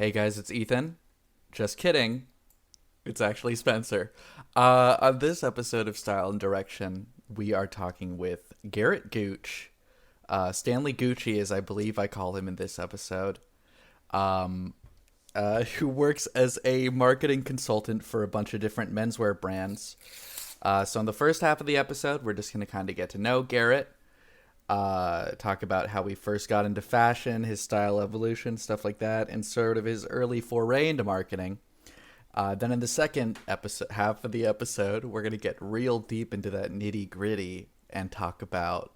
Hey guys, it's Ethan. Just kidding. It's actually Spencer. On this episode of Style and Direction, we are talking with Garret Gooch. Stanley Gucci, as I believe I call him in this episode, who works as a marketing consultant for a bunch of different menswear brands. So in the first half of the episode, we're just going to kind of get to know Garret, talk about how he first got into fashion, his style evolution, stuff like that, and sort of his early foray into marketing. Then in the second half of the episode, we're going to get real deep into that nitty gritty and talk about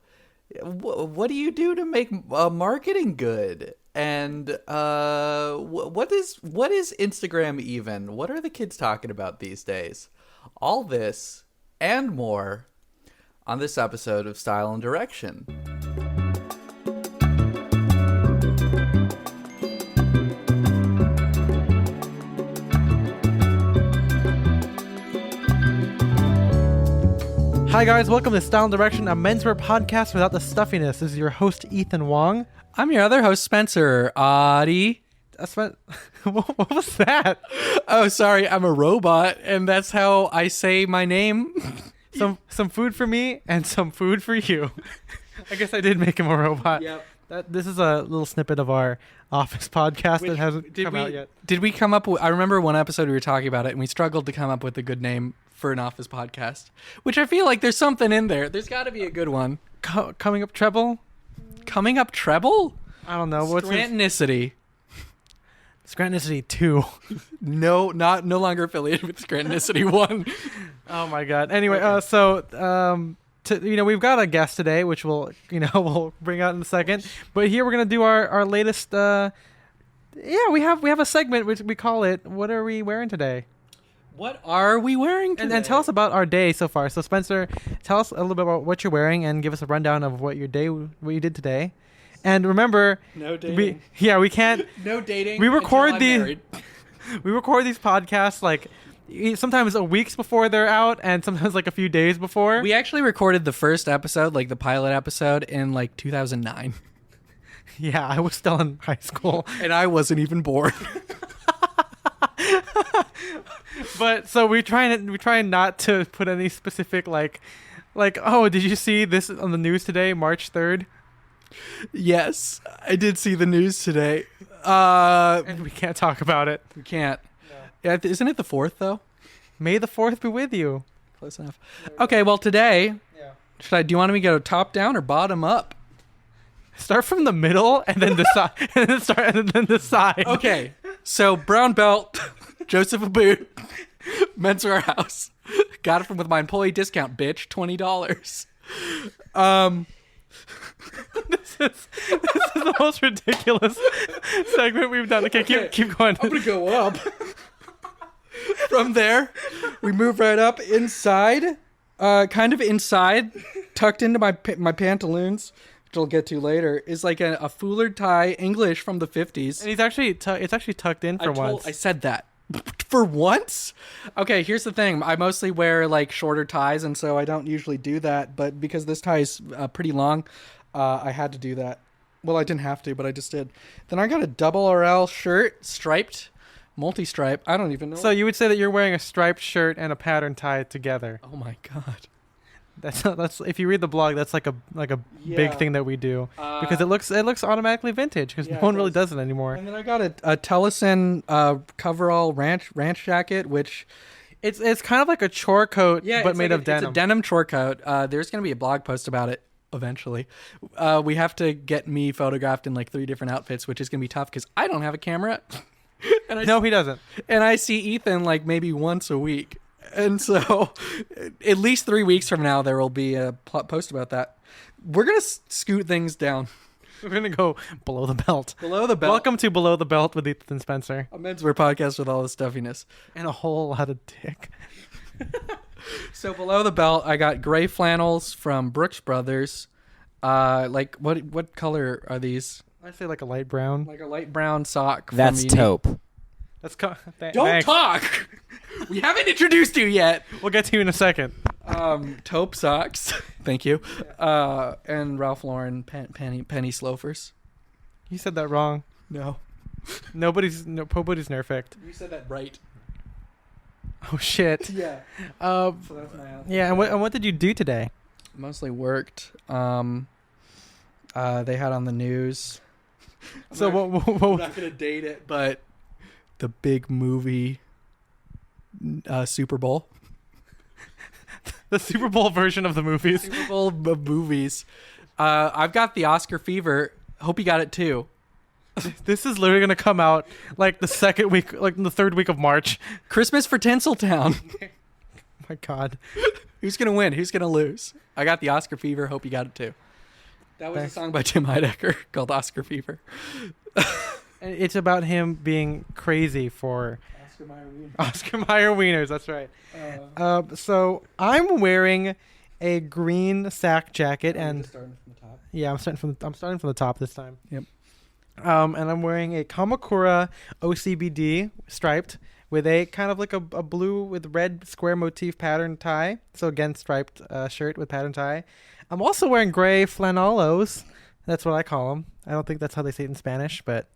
what do you do to make marketing good? And what is Instagram even? What are the kids talking about these days? All this and more on this episode of Style and Direction. Hi guys, welcome to Style and Direction, a menswear podcast without the stuffiness. This is your host, Ethan Wong. I'm your other host, Spencer. Adi. What was that? Oh, sorry, I'm a robot, and that's how I say my name. Some food for me and some food for you. I guess I did make him a robot. Yep. This is a little snippet of our Office podcast that hasn't come out yet. Did we come up with... I remember one episode we were talking about it, and we struggled to come up with a good name for an Office podcast, which I feel like there's something in there. There's got to be a good one. Coming up treble? Coming up treble? I don't know. What's Scrantonicity. Scrantonicity 2. No longer affiliated with Scrantonicity 1. Oh my god. Anyway, Okay. We've got a guest today, which we'll bring out in a second. But here we're gonna do our latest. We have a segment which we call it. What are we wearing today? What are we wearing today? And tell us about our day so far. So Spencer, tell us a little bit about what you're wearing and give us a rundown of what you did today. And remember, no dating. We can't. No dating. We record these podcasts like sometimes weeks before they're out, and sometimes like a few days before. We actually recorded the first episode, like the pilot episode, in like 2009. Yeah, I was still in high school, and I wasn't even born. But so we try not to put any specific like, oh, did you see this on the news today, March 3rd? Yes, I did see the news today. And we can't talk about it. We can't. No. Yeah, isn't it the 4th though? May the 4th be with you. Close enough. Okay, well today, yeah. Do you want me to go top down or bottom up? Start from the middle and then decide, and then decide. Okay, so brown belt, Joseph Abood, Menswear House. Got it with my employee discount, bitch, $20. This is the most ridiculous segment we've done. Okay, keep going. I'm gonna go up. From there, we move right up inside, kind of inside, tucked into my pantaloons, which I'll get to later, is like a foulard tie English from the 50s. And it's actually tucked in for once. I said that. For once? Okay, here's the thing. I mostly wear like shorter ties, and so I don't usually do that. But because this tie is pretty long, I had to do that. Well, I didn't have to, but I just did. Then I got a double RL shirt, striped, multi-stripe. I don't even know. So you would say that you're wearing a striped shirt and a pattern tie together. Oh my god. That's if you read the blog, that's like a big thing that we do because it looks automatically vintage because no one really does it anymore. And then I got a Tellison coverall ranch jacket, which it's kind of like a chore coat, but made of denim. It's a denim chore coat. There's gonna be a blog post about it eventually. We have to get me photographed in like 3 different outfits, which is gonna be tough because I don't have a camera. No, he doesn't. And I see Ethan like maybe once a week. And so at least 3 weeks from now, there will be a post about that. We're going to scoot things down. We're going to go below the belt. Below the belt. Welcome to Below the Belt with Ethan Spencer. A menswear podcast with all the stuffiness. And a whole lot of dick. So below the belt, I got gray flannels from Brooks Brothers. Like what color are these? I'd say like a light brown. Like a light brown sock. That's taupe. Don't thanks. talk. We haven't introduced you yet. We'll get to you in a second. Taupe socks. Thank you. And Ralph Lauren penny loafers. You said that wrong. No. Nobody's nerfed. You said that right. Oh shit. Yeah. So that's my answer. yeah. And what did you do today? Mostly worked. They had on the news. So I'm what not gonna date it, but the big movie Super Bowl. the Super Bowl version of the movies? Super Bowl movies. I've got the Oscar fever. Hope you got it too. This is literally gonna come out like the second week, like in the third week of March. Christmas for Tinseltown. Oh my God. Who's gonna win? Who's gonna lose? I got the Oscar fever. Hope you got it too. That was Thanks. a song by Tim Heidecker called Oscar Fever. And it's about him being crazy for Oscar Mayer wieners. That's right. So I'm wearing a green sack jacket, and starting from the top. yeah, I'm starting from the top this time. Yep. And I'm wearing a Kamakura OCBD striped with a kind of like a blue with red square motif pattern tie. So again, striped shirt with pattern tie. I'm also wearing gray flanolos. That's what I call them. I don't think that's how they say it in Spanish, but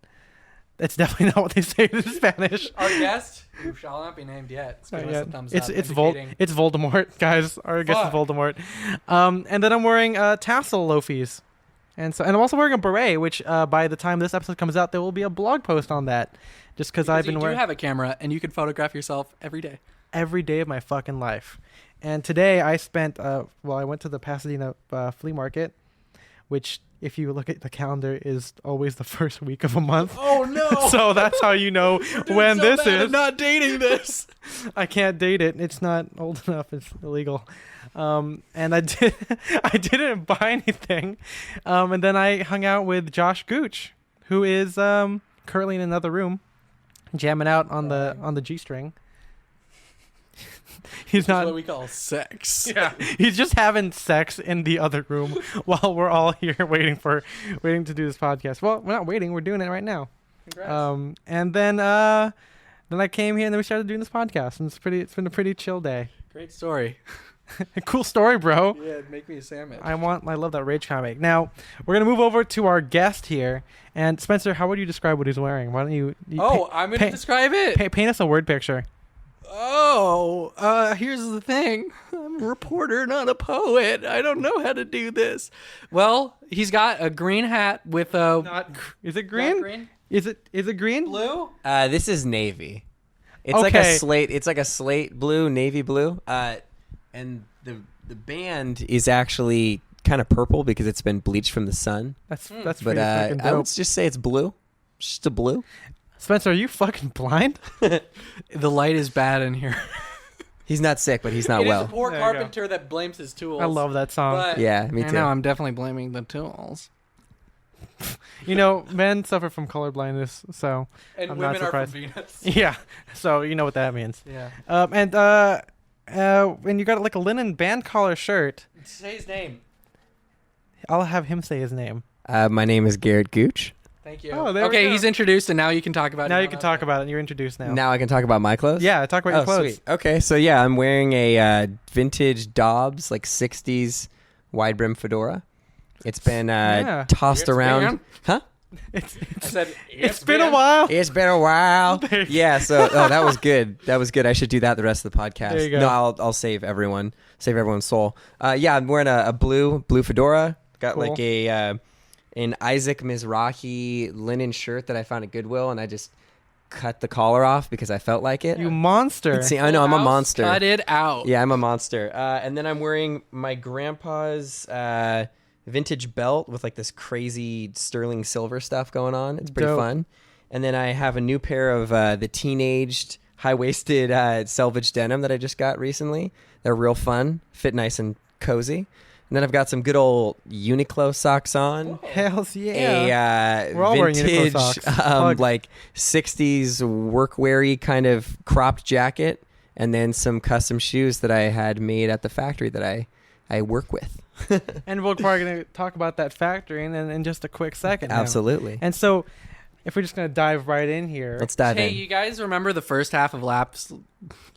it's definitely not what they say in Spanish. Our guest, who shall not be named yet, is giving us a thumbs up. It's indicating- it's Voldemort, guys. Our guest is Fuck. Voldemort. And then I'm wearing tassel loafies, and I'm also wearing a beret. Which by the time this episode comes out, there will be a blog post on that. Just because I've been you wearing do have a camera and you can photograph yourself every day. every day of my fucking life. And today I spent I went to the Pasadena flea market, which if you look at the calendar is always the first week of a month. Oh no! So that's how you know when so this bad is. at not dating this. I can't date it. It's not old enough. It's illegal. And I didn't buy anything. And then I hung out with Josh Gooch, who is currently in another room, jamming out on the G-string. He's That's not. what we call sex. Yeah, he's just having sex in the other room while we're all here waiting to do this podcast. Well, we're not waiting. We're doing it right now. Congrats. And then I came here and then we started doing this podcast, and it's been a pretty chill day. Great story. Cool story, bro. Yeah, make me a sandwich. I love that rage comic. Now we're gonna move over to our guest here, and Spencer, how would you describe what he's wearing? Why don't you? I'm gonna describe it. Paint us a word picture. Here's the thing. I'm a reporter, not a poet. I don't know how to do this. Well, he's got a green hat with a... Is it green? Is it green? Blue? This is navy. It's Okay. like a slate. It's like a slate blue, navy blue. And the band is actually kind of purple because it's been bleached from the sun. That's But pretty fucking I would dope. just say it's blue. Just a blue. Spencer, are you fucking blind? The light is bad in here. He's not sick, but he's not It is well. a poor There you go. carpenter that blames his tools. I love that song. But Yeah, me I too. know, I'm definitely blaming the tools. You know, men suffer from color blindness, so and I'm not women are from surprised. Venus. yeah. So you know what that means. Yeah. And you got like a linen band collar shirt. Say his name. I'll have him say his name. My name is Garret Gooch. Thank you. Oh, there we okay, go. he's introduced, and now you can talk about it. Now you can talk about it. You're introduced now. Now I can talk about my clothes? Yeah, talk about your clothes. Sweet. Okay, so yeah, I'm wearing a vintage Dobbs, like 60s wide brim fedora. It's been Yeah. tossed It's around. been- Huh? I said, It's been a while. It's been a while. There you Yeah, so that was good. That was good. I should do that the rest of the podcast. There you go. No, I'll save everyone's soul. Yeah, I'm wearing a blue fedora. Got Cool. like an Isaac Mizrahi linen shirt that I found at Goodwill, and I just cut the collar off because I felt like it. You monster. See, I know I'm a monster. Cut it out. Yeah, I'm a monster. And then I'm wearing my grandpa's vintage belt with like this crazy sterling silver stuff going on. It's pretty Dope. fun. And then I have a new pair of the teenaged high-waisted selvage denim that I just got recently. They're real fun, fit nice and cozy. And then I've got some good old Uniqlo socks on. Hells yeah. A We're all wearing Uniqlo vintage, socks. Plug. like 60s work-weary kind of cropped jacket, and then some custom shoes that I had made at the factory that I work with. And we're probably going to talk about that factory in just a quick second. now. Absolutely. And so, if we're just going to dive right in here. Let's dive Hey, in. you guys remember the first half of Lapsed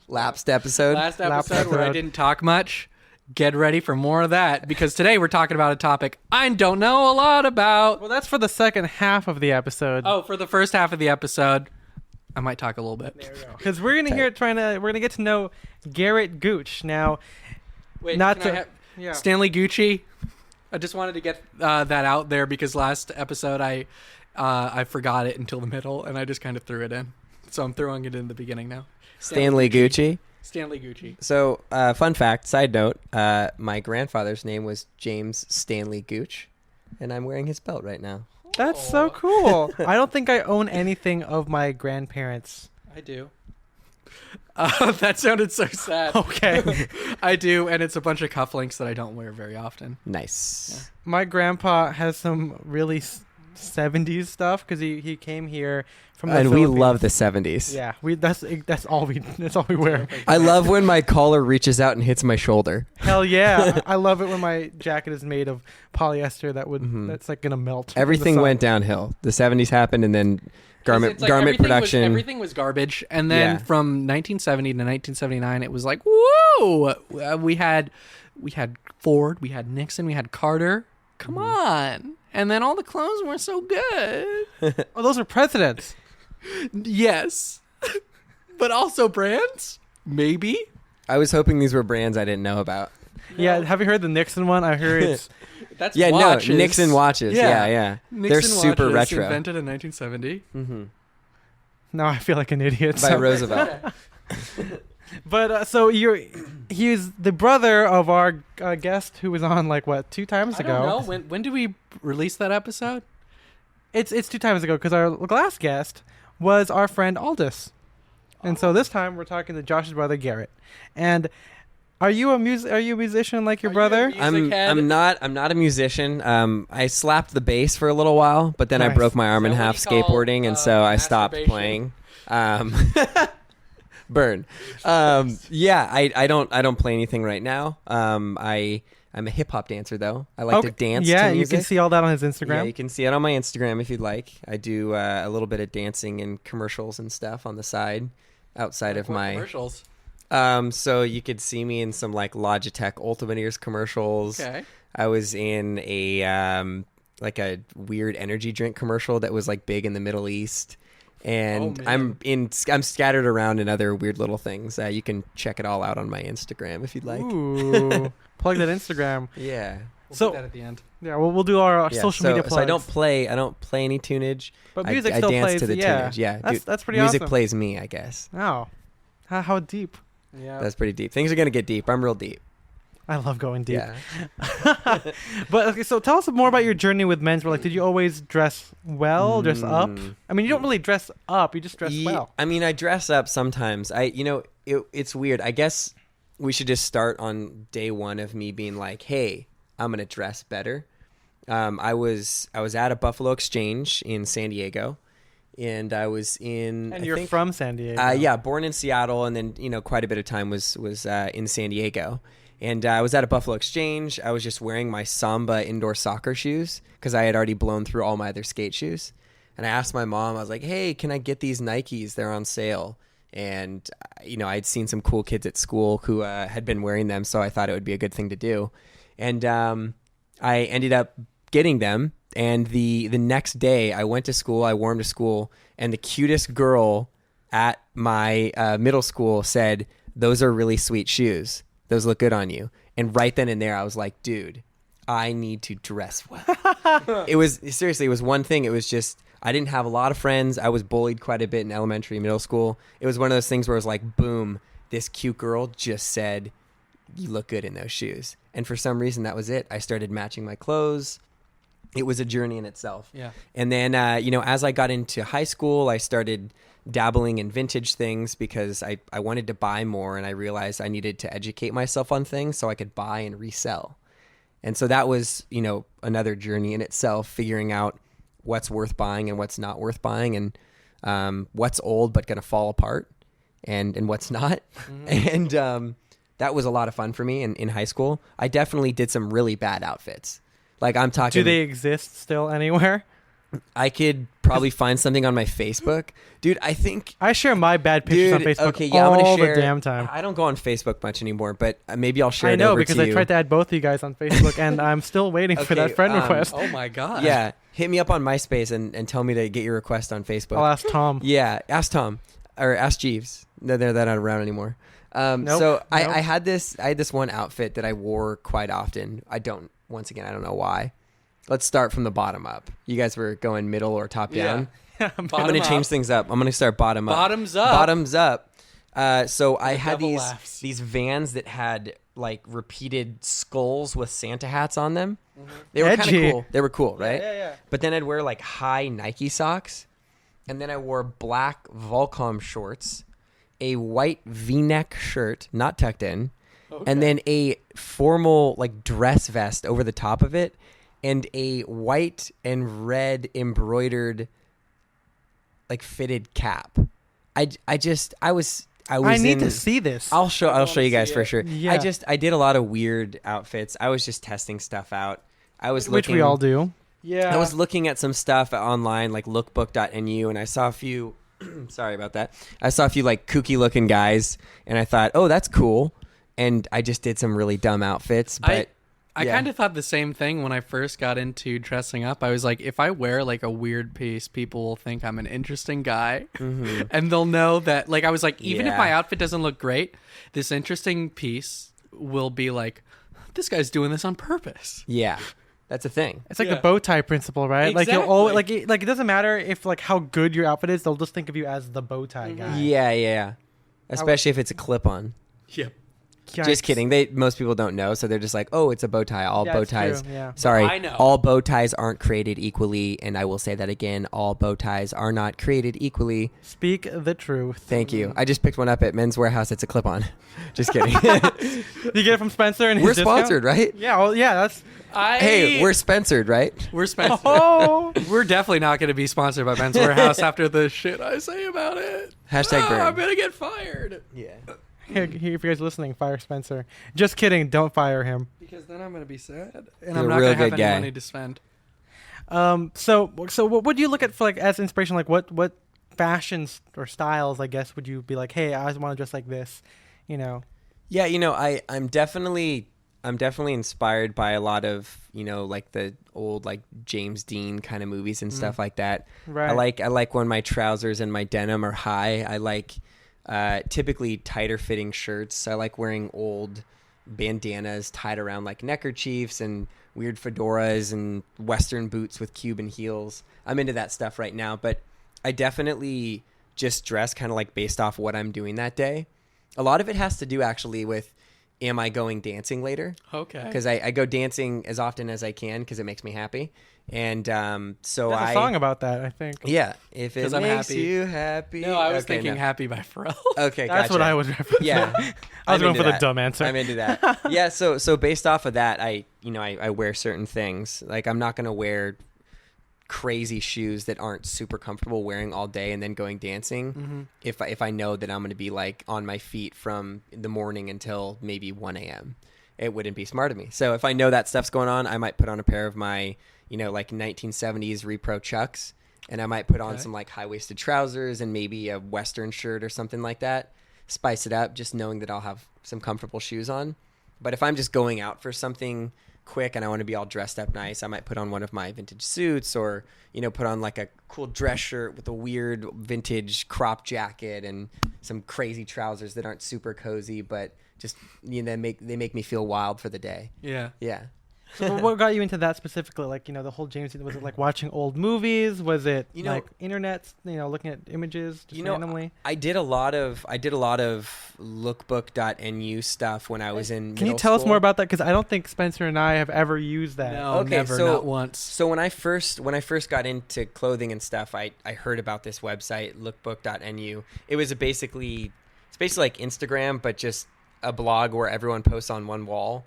episode. last Lapsed episode where I episode. didn't talk much? get ready for more of that, because today we're talking about a topic I don't know a lot about. Well, that's for the second half of the episode. Oh, for the first half of the episode, I might talk a little bit. Because we're gonna we're gonna get to know Garret Gooch now. Wait, Not can I to- have- Yeah. Stanley Gucci. I just wanted to get that out there because last episode I forgot it until the middle and I just kind of threw it in. So I'm throwing it in the beginning now. Stanley Gucci. Stanley Gucci. So, fun fact, side note, my grandfather's name was James Stanley Gooch, and I'm wearing his belt right now. That's so cool. I don't think I own anything of my grandparents. I do. That sounded so sad. Okay. I do, and it's a bunch of cufflinks that I don't wear very often. Nice. My grandpa has some really 70s stuff because he came here from the And we Philippines. love the 70s. Yeah, that's all we wear. I love when my collar reaches out and hits my shoulder. Hell yeah. I love it when my jacket is made of polyester Mhm. that's like gonna melt. in the Everything sun. went downhill. The 70s happened, and then garment It's like everything production. everything was garbage, and then Yeah. from 1970 to 1979, it was like, whoa! We had Ford, we had Nixon, we had Carter. Come on! And then all the clones were so good. Oh, those are presidents. Yes, but also brands, maybe. I was hoping these were brands I didn't know about. Yeah, have you heard the Nixon one? I heard it's That's Yeah, watches. no, Nixon watches. Yeah. Yeah. Nixon They're super watches, retro. Invented in 1970. Mm-hmm. now I feel like an idiot. By so- Roosevelt. But so he's the brother of our guest who was on like what 2 times I ago. don't know when did we release that episode? It's 2 times ago because our last guest was our friend Aldous, and so this time we're talking to Josh's brother Garret. And are you a musician like your Are you brother? a music head? I'm not a musician. I slapped the bass for a little while, but then I Nice. broke my arm Is in that what half you call, skateboarding, and so I stopped masturbation? playing. Burn. Yeah, I don't play anything right now. I'm a hip hop dancer though. I like to dance. Yeah, to you can music. see all that on his Yeah, Instagram. you can see it on my Instagram if you'd like. I do a little bit of dancing and commercials and stuff on the side, outside of What my. commercials. So you could see me in some like Logitech Ultimate Ears commercials. Okay. I was in a like a weird energy drink commercial that was like big in the Middle East, and Oh, man. I'm scattered around in other weird little things. You can check it all out on my Instagram if you'd like. Ooh, plug that Instagram. Yeah. We'll So- put that at the end. Yeah, we'll do our Yeah, social so, media so plugs. I don't play any tunage. But I- music I still dance plays. to the yeah, tunage. Yeah, that's pretty music awesome. plays me, I guess. Oh, how deep. Yeah. That's pretty deep. Things are gonna get deep. I'm real deep. I love going deep. Yeah. But okay, so tell us more about your journey with menswear. Like, did you always dress well, dress up? I mean, you don't really dress up; you just dress well. I mean, I dress up sometimes. It's weird. I guess we should just start on day one of me being like, "Hey, I'm gonna dress better." I was at a Buffalo Exchange in San Diego, and I was in. And I you're think- from San Diego. Yeah, born in Seattle, and then quite a bit of time was in San Diego. And I was at a Buffalo Exchange. I was just wearing my Samba indoor soccer shoes because I had already blown through all my other skate shoes. And I asked my mom, I was like, "Hey, can I get these Nikes? They're on sale." And I'd seen some cool kids at school who had been wearing them, so I thought it would be a good thing to do. And I ended up getting them. And the next day, I went to school. I wore them to school, and the cutest girl at my middle school said, "Those are really sweet shoes. Those look good on you." And right then and there, I was like, dude, I need to dress well. It was one thing. It was just, I didn't have a lot of friends. I was bullied quite a bit in elementary, middle school. It was one of those things where it was like, boom, this cute girl just said, "You look good in those shoes." And for some reason, that was it. I started matching my clothes. It was a journey in itself. Yeah. And then, as I got into high school, I started dabbling in vintage things because I wanted to buy more, and I realized I needed to educate myself on things so I could buy and resell. And so that was, another journey in itself, figuring out what's worth buying and what's not worth buying, and what's old but going to fall apart and what's not. Mm-hmm. And that was a lot of fun for me in high school. I definitely did some really bad outfits. Like I'm talking. Do they exist still anywhere? I could probably find something on my Facebook. Dude, I think... I share my bad pictures on Dude, Facebook okay, yeah, all I'm gonna share, the damn time. I don't go on Facebook much anymore, but maybe I'll share I it know over because to I you. tried to add both of you guys on Facebook, and I'm still waiting for that Okay, friend request. Oh my god. Yeah, hit me up on MySpace and tell me to get your request on Facebook. I'll ask Tom. Yeah, ask Tom or ask Jeeves. No, they're not around anymore. Nope, So I nope. had this one outfit that I wore quite often. I don't know why. Let's start from the bottom up. You guys were going middle or top down. I'm going to change things up. I'm going to start bottom up. Bottoms up. Bottoms up. So I had devil laughs. these Vans that had like repeated skulls with Santa hats on them. They were kind of Edgy. cool. They were cool, right? Yeah. But then I'd wear like high Nike socks, and then I wore black Volcom shorts, a white V-neck shirt, not tucked in, and then a formal like dress vest over the top of it, and a white and red embroidered like fitted cap. I was I need in, to see this. I'll show you guys see for it. sure. Yeah. I did a lot of weird outfits. I was just testing stuff out. I was which looking, we all do. Yeah. I was looking at some stuff online like lookbook.nu, and I saw a few sorry about that. I saw a few like kooky looking guys, and I thought, "Oh, that's cool." And I just did some really dumb outfits, but I yeah. kind of thought the same thing when I first got into dressing up. I was like, if I wear like a weird piece, people will think I'm an interesting guy, and they'll know that. Like, I was like, even if Yeah. my outfit doesn't look great, this interesting piece will be like, this guy's doing this on purpose. Yeah. That's a thing. It's like Yeah. the bow tie principle, right? Like you'll Exactly. always like it doesn't matter if like how good your outfit is; they'll just think of you as the bow tie guy. Yeah. Especially if it's a clip on. Yeah. Yikes. Just kidding. Most people don't know, so they're just like, "Oh, it's a bow tie." All Yeah, bow it's true, ties. yeah. Sorry, I know. all bow ties aren't created equally, and I will say that again. All bow ties are not created equally. Speak the truth. Thank you. I just picked one up at Men's Warehouse. It's a clip-on. Just kidding. You get it from Spencer, and We're his discount? sponsored, right? Yeah, well, yeah, that's. Hey, we're sponsored, right? we're spent. Oh, We're definitely not going to be sponsored by Men's Warehouse after the shit I say about it. Hashtag burn. I'm gonna get fired. Yeah. here, if you guys are listening, fire Spencer. Just kidding. Don't fire him. Because then I'm gonna be sad, and He's I'm a not real gonna have good any guy. money to spend. So what do you look at for like as inspiration? Like what fashions or styles, I guess, would you be like, hey, I want to dress like this, you know? Yeah, I'm definitely inspired by a lot of, like the old like James Dean kind of movies and stuff like that. Right. I like when my trousers and my denim are high. I like typically tighter fitting shirts. I like wearing old bandanas tied around like neckerchiefs and weird fedoras and Western boots with Cuban heels. I'm into that stuff right now, but I definitely just dress kind of like based off what I'm doing that day. A lot of it has to do actually with, am I going dancing later? Okay. Because I go dancing as often as I can because it makes me happy. And so There's a song about that, I think. yeah, if it 'Cause I'm makes happy. you happy. No, I was Okay, thinking no. "Happy" by Pharrell. Okay, That's gotcha. what I was referencing. Yeah, I was I'm going into for the that. dumb answer. I'm into that. Yeah, so based off of that, I wear certain things. Like I'm not gonna wear crazy shoes that aren't super comfortable wearing all day and then going dancing. If I know that I'm gonna be like on my feet from the morning until maybe 1 a.m. It wouldn't be smart of me. So if I know that stuff's going on, I might put on a pair of my like 1970s Repro Chucks, and I might put on some like high-waisted trousers and maybe a Western shirt or something like that. Spice it up, just knowing that I'll have some comfortable shoes on. But if I'm just going out for something quick and I want to be all dressed up nice, I might put on one of my vintage suits or, put on like a cool dress shirt with a weird vintage crop jacket and some crazy trousers that aren't super cozy, but just, they make me feel wild for the day. Yeah. Yeah. So what got you into that specifically? Like, the whole James, was it like watching old movies? Was it like internet, looking at images just randomly? I did a lot of lookbook.nu stuff when I was in Can you middle tell us school. more about that? Because I don't think Spencer and I have ever used that. No, Okay, never, so- not once. So when I first got into clothing and stuff, I heard about this website, lookbook.nu. It's basically like Instagram, but just a blog where everyone posts on one wall.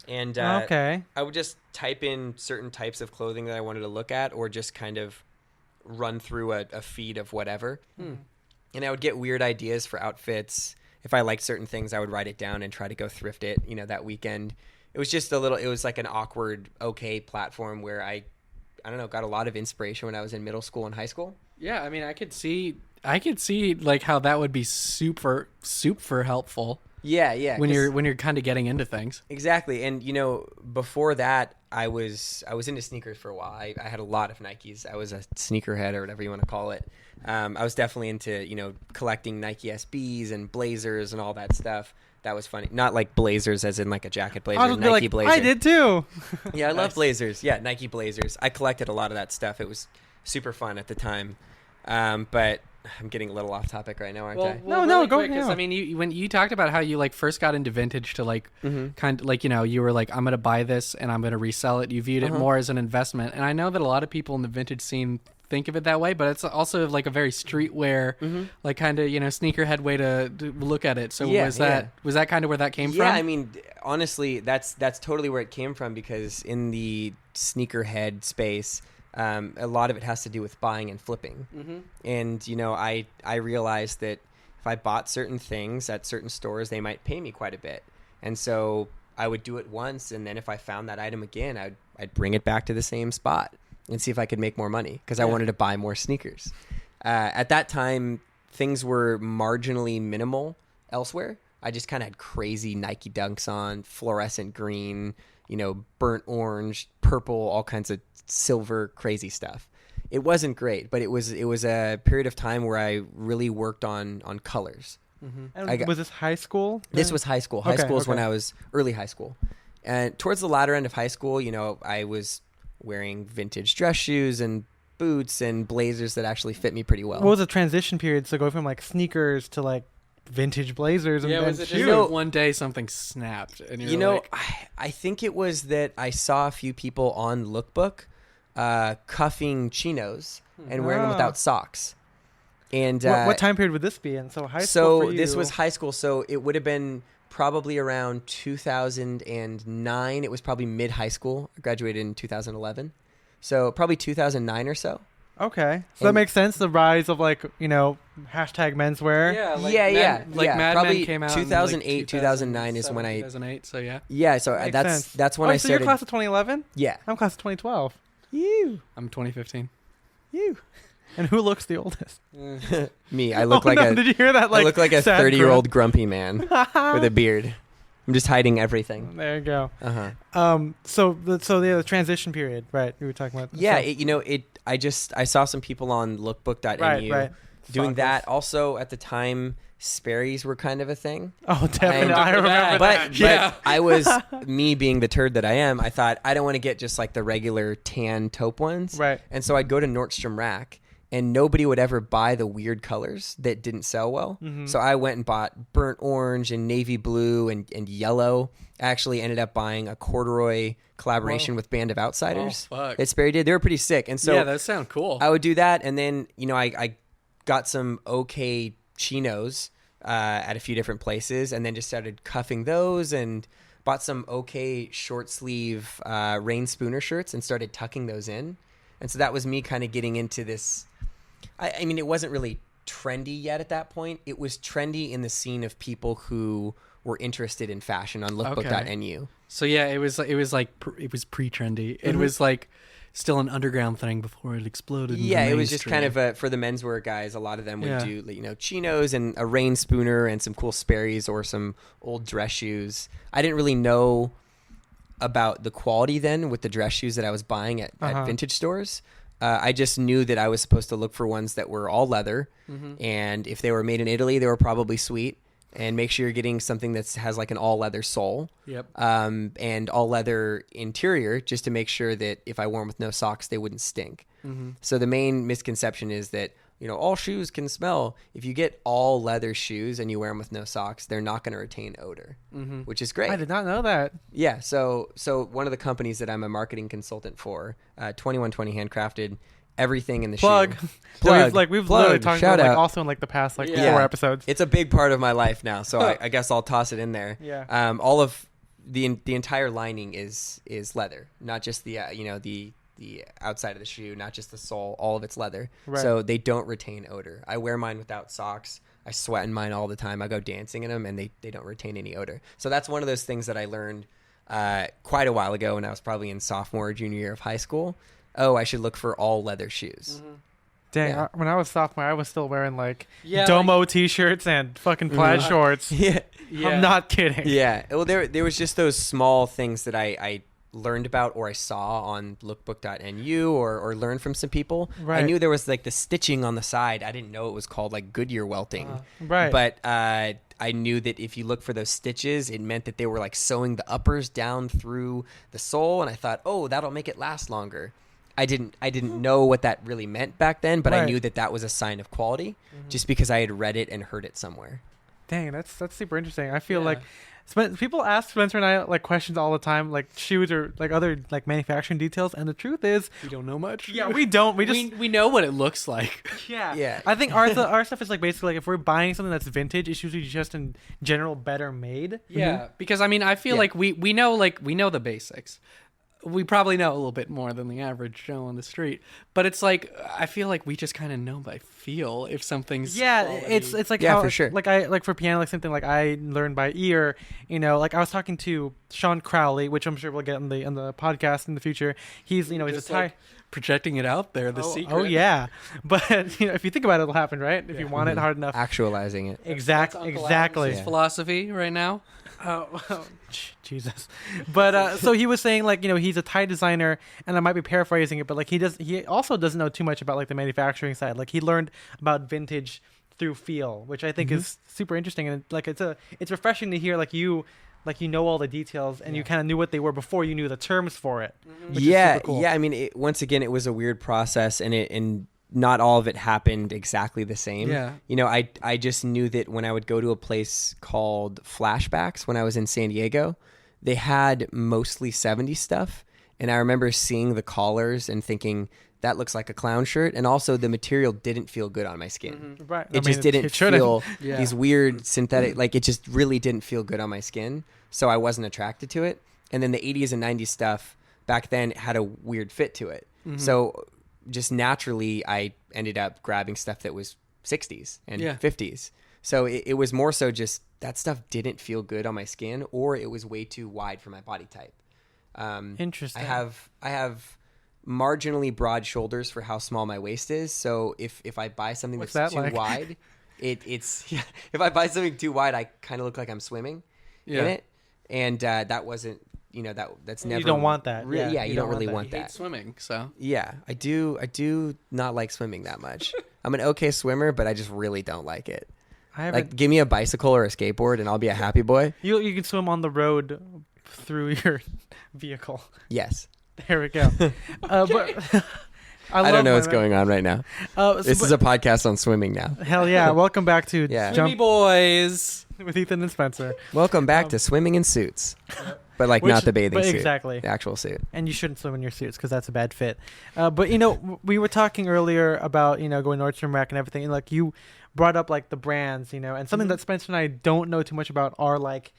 And Okay. I would just type in certain types of clothing that I wanted to look at, or just kind of run through a feed of whatever. And I would get weird ideas for outfits. If I liked certain things, I would write it down and try to go thrift it, that weekend. It was just it was like an awkward, okay platform where I I don't know, got a lot of inspiration when I was in middle school and high school. Yeah, I mean, I could see like how that would be super helpful. Yeah. When you're kind of getting into things. Exactly. And before that, I was into sneakers for a while. I had a lot of Nikes. I was a sneakerhead, or whatever you want to call it. I was definitely into collecting Nike SBs and Blazers and all that stuff. That was funny. Not like Blazers as in like a jacket blazer, Nike blazer. I did too. Yeah, I love Blazers. Yeah, Nike Blazers. I collected a lot of that stuff. It was super fun at the time. But I'm getting a little off topic right now, aren't I? No, go ahead. I mean, when you talked about how you like first got into vintage to like kind of like you were like, I'm gonna buy this and I'm gonna resell it. You viewed it more as an investment, and I know that a lot of people in the vintage scene think of it that way, but it's also like a very streetwear, like kind of sneakerhead way to look at it. So was that kind of where that came from? Yeah, I mean, honestly, that's totally where it came from, because in the sneakerhead space, a lot of it has to do with buying and flipping. And I realized that if I bought certain things at certain stores, they might pay me quite a bit, and so I would do it once, and then if I found that item again, I'd bring it back to the same spot and see if I could make more money, because I wanted to buy more sneakers. At that time, things were marginally minimal elsewhere. I just kind of had crazy Nike Dunks on, fluorescent green, burnt orange, purple, all kinds of silver, crazy stuff. It wasn't great, but it was a period of time where I really worked on colors. And was this high school? This was high school. High school is when I was early high school. And towards the latter end of high school, I was wearing vintage dress shoes and boots and blazers that actually fit me pretty well. What was the transition period? So going from like sneakers to like vintage blazers and was it shoes? just one day something snapped and you're like... I think it was that I saw a few people on Lookbook cuffing chinos and wearing them without socks. And what time period would this be in? So high school. So for you. this was high school. So it would have been probably around 2009. It was probably mid high school. I graduated in 2011. So probably 2009 or so. Okay. So that makes sense. The rise of like, hashtag menswear. Yeah. Mad probably Men came out 2008, in like 2009 is when 2008, so yeah. Yeah, so Makes that's sense. when I So started. you're class of 2011? Yeah. I'm class of 2012. I'm 2015. And who looks the oldest? Me. I look Did you hear that? I look like a sad 30-year-old grumpy man with a beard. I'm just hiding everything. There you go. Uh-huh. The transition period, right? We were talking about. Yeah, I saw some people on lookbook.nu right. doing that. Also, at the time, Sperry's were kind of a thing. Oh, definitely. I remember But that. I was, me being the turd that I am, I thought, I don't want to get just like the regular tan taupe ones. Right. And so I'd go to Nordstrom Rack, and nobody would ever buy the weird colors that didn't sell well. So I went and bought burnt orange and navy blue and yellow. I actually ended up buying a corduroy collaboration with Band of Outsiders that Sperry did. They were pretty sick. And so yeah, those sound cool. I would do that. And then, I got some okay chinos at a few different places, and then just started cuffing those and bought some okay short sleeve Rain Spooner shirts and started tucking those in. And so that was me kind of getting into this. I mean, it wasn't really trendy yet at that point. It was trendy in the scene of people who were interested in fashion on lookbook.nu. So yeah, it was pre-trendy. It was like still an underground thing before it exploded. Yeah, it was just kind of for the menswear guys. A lot of them would do chinos and a Rain Spooner and some cool Sperry's or some old dress shoes. I didn't really know about the quality then with the dress shoes that I was buying at vintage stores. I just knew that I was supposed to look for ones that were all leather, and if they were made in Italy, they were probably sweet. And make sure you're getting something that has like an all leather sole, and all leather interior, just to make sure that if I wore them with no socks, they wouldn't stink. So the main misconception is that all shoes can smell. If you get all leather shoes and you wear them with no socks, they're not going to retain odor, which is great. I did not know that. Yeah. So one of the companies that I'm a marketing consultant for, 2120 Handcrafted, everything in the Plug. shoe. Plug. We've literally talked Shout about out. also in like the past 4 Yeah. episodes. It's a big part of my life now, so I guess I'll toss it in there. Yeah. All of the entire lining is leather, not just the the outside of the shoe, not just the sole. All of it's leather, so they don't retain odor. I wear mine without socks. I sweat in mine all the time. I go dancing in them, and they don't retain any odor. So that's one of those things that I learned quite a while ago when I was probably in sophomore or junior year of high school. oh, I should look for all leather shoes. Dang, Yeah. when I was sophomore, I was still wearing like Yeah, Domo t-shirts and fucking plaid shorts. Yeah. I'm not kidding. Yeah. Well, there was just those small things that I learned about or I saw on lookbook.nu or learned from some people. Right. I knew there was like the stitching on the side. I didn't know it was called like Goodyear welting. Right. But I knew that if you look for those stitches, it meant that they were like sewing the uppers down through the sole. And I thought, oh, that'll make it last longer. I didn't know what that really meant back then, but I Right. knew that was a sign of quality just because I had read it and heard it somewhere. Dang, that's super interesting. I feel Yeah. like people ask Spencer and I like questions all the time, like shoes or like other like manufacturing details, and the truth is, We don't know much. yeah, we don't. We just we know what it looks like. yeah. Yeah. I think our stuff is like basically like if we're buying something that's vintage, it's usually just in general better made. Yeah, because I mean, I feel Yeah. like we know the basics. We probably know a little bit more than the average Joe on the street, but it's like I feel like we just kind of know by feel if something's Yeah, quality. it's like Yeah, how for sure. like I like for piano like something like I learned by ear. You know, like I was talking to Sean Crowley, which I'm sure we'll get in the podcast in the future. He's he's Just, a Thai. like, projecting it out there. The secret. Oh yeah, but if you think about it, it'll happen, right? If you want it hard enough. Actualizing it. That's Exactly. Uncle Exactly. Adam's philosophy right now. Oh, Jesus. But so he was saying like, he's a Thai designer, and I might be paraphrasing it, but like he also doesn't know too much about like the manufacturing side. Like he learned about vintage through feel, which I think is super interesting, and like it's refreshing to hear like you know all the details, and you kind of knew what they were before you knew the terms for it. Which is Yeah, super cool. yeah. I mean, once again, it was a weird process, and not all of it happened exactly the same. Yeah. I just knew that when I would go to a place called Flashbacks when I was in San Diego, they had mostly 70s stuff, and I remember seeing the collars and thinking that looks like a clown shirt, and also the material didn't feel good on my skin. Right. It just didn't shouldn't. feel Yeah. these weird synthetic, like it just really didn't feel good on my skin. So I wasn't attracted to it. And then the 80s and 90s stuff back then had a weird fit to it. So just naturally, I ended up grabbing stuff that was 60s and 50s. So it was more so just that stuff didn't feel good on my skin, or it was way too wide for my body type. Interesting. I have marginally broad shoulders for how small my waist is. So if I buy something What's that's that too like? wide, it's if I buy something too wide, I kind of look like I'm swimming in it, and that wasn't that's never. You don't want that. Really, Yeah, you don't really I want hate that. swimming, so Yeah, I do not like swimming that much. I'm an okay swimmer, but I just really don't like it. I haven't. Like, give me a bicycle or a skateboard, and I'll be a happy boy. You can swim on the road through your vehicle. Yes. There we go. But I don't know what's going on right now. This is a podcast on swimming now. Hell yeah! Welcome back to Yeah. Swimmy Jump boys. with Ethan and Spencer. Welcome back to swimming in suits, but like Which- not the bathing but suit, exactly. the actual suit. And you shouldn't swim in your suits because that's a bad fit. But we were talking earlier about going Nordstrom Rack and everything, and like you brought up like the brands, and something that Spencer and I don't know too much about are like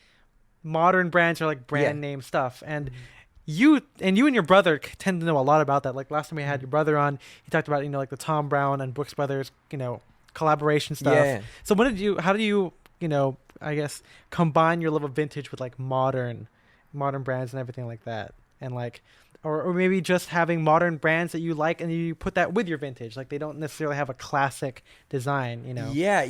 modern brands or like brand name stuff. And you and your brother tend to know a lot about that. Like last time we had your brother on, he talked about like the Tom Brown and Brooks Brothers collaboration stuff. Yeah. So how do you I guess combine your love of vintage with like modern brands and everything like that, and like or maybe just having modern brands that you like and you put that with your vintage, like they don't necessarily have a classic design. Yeah,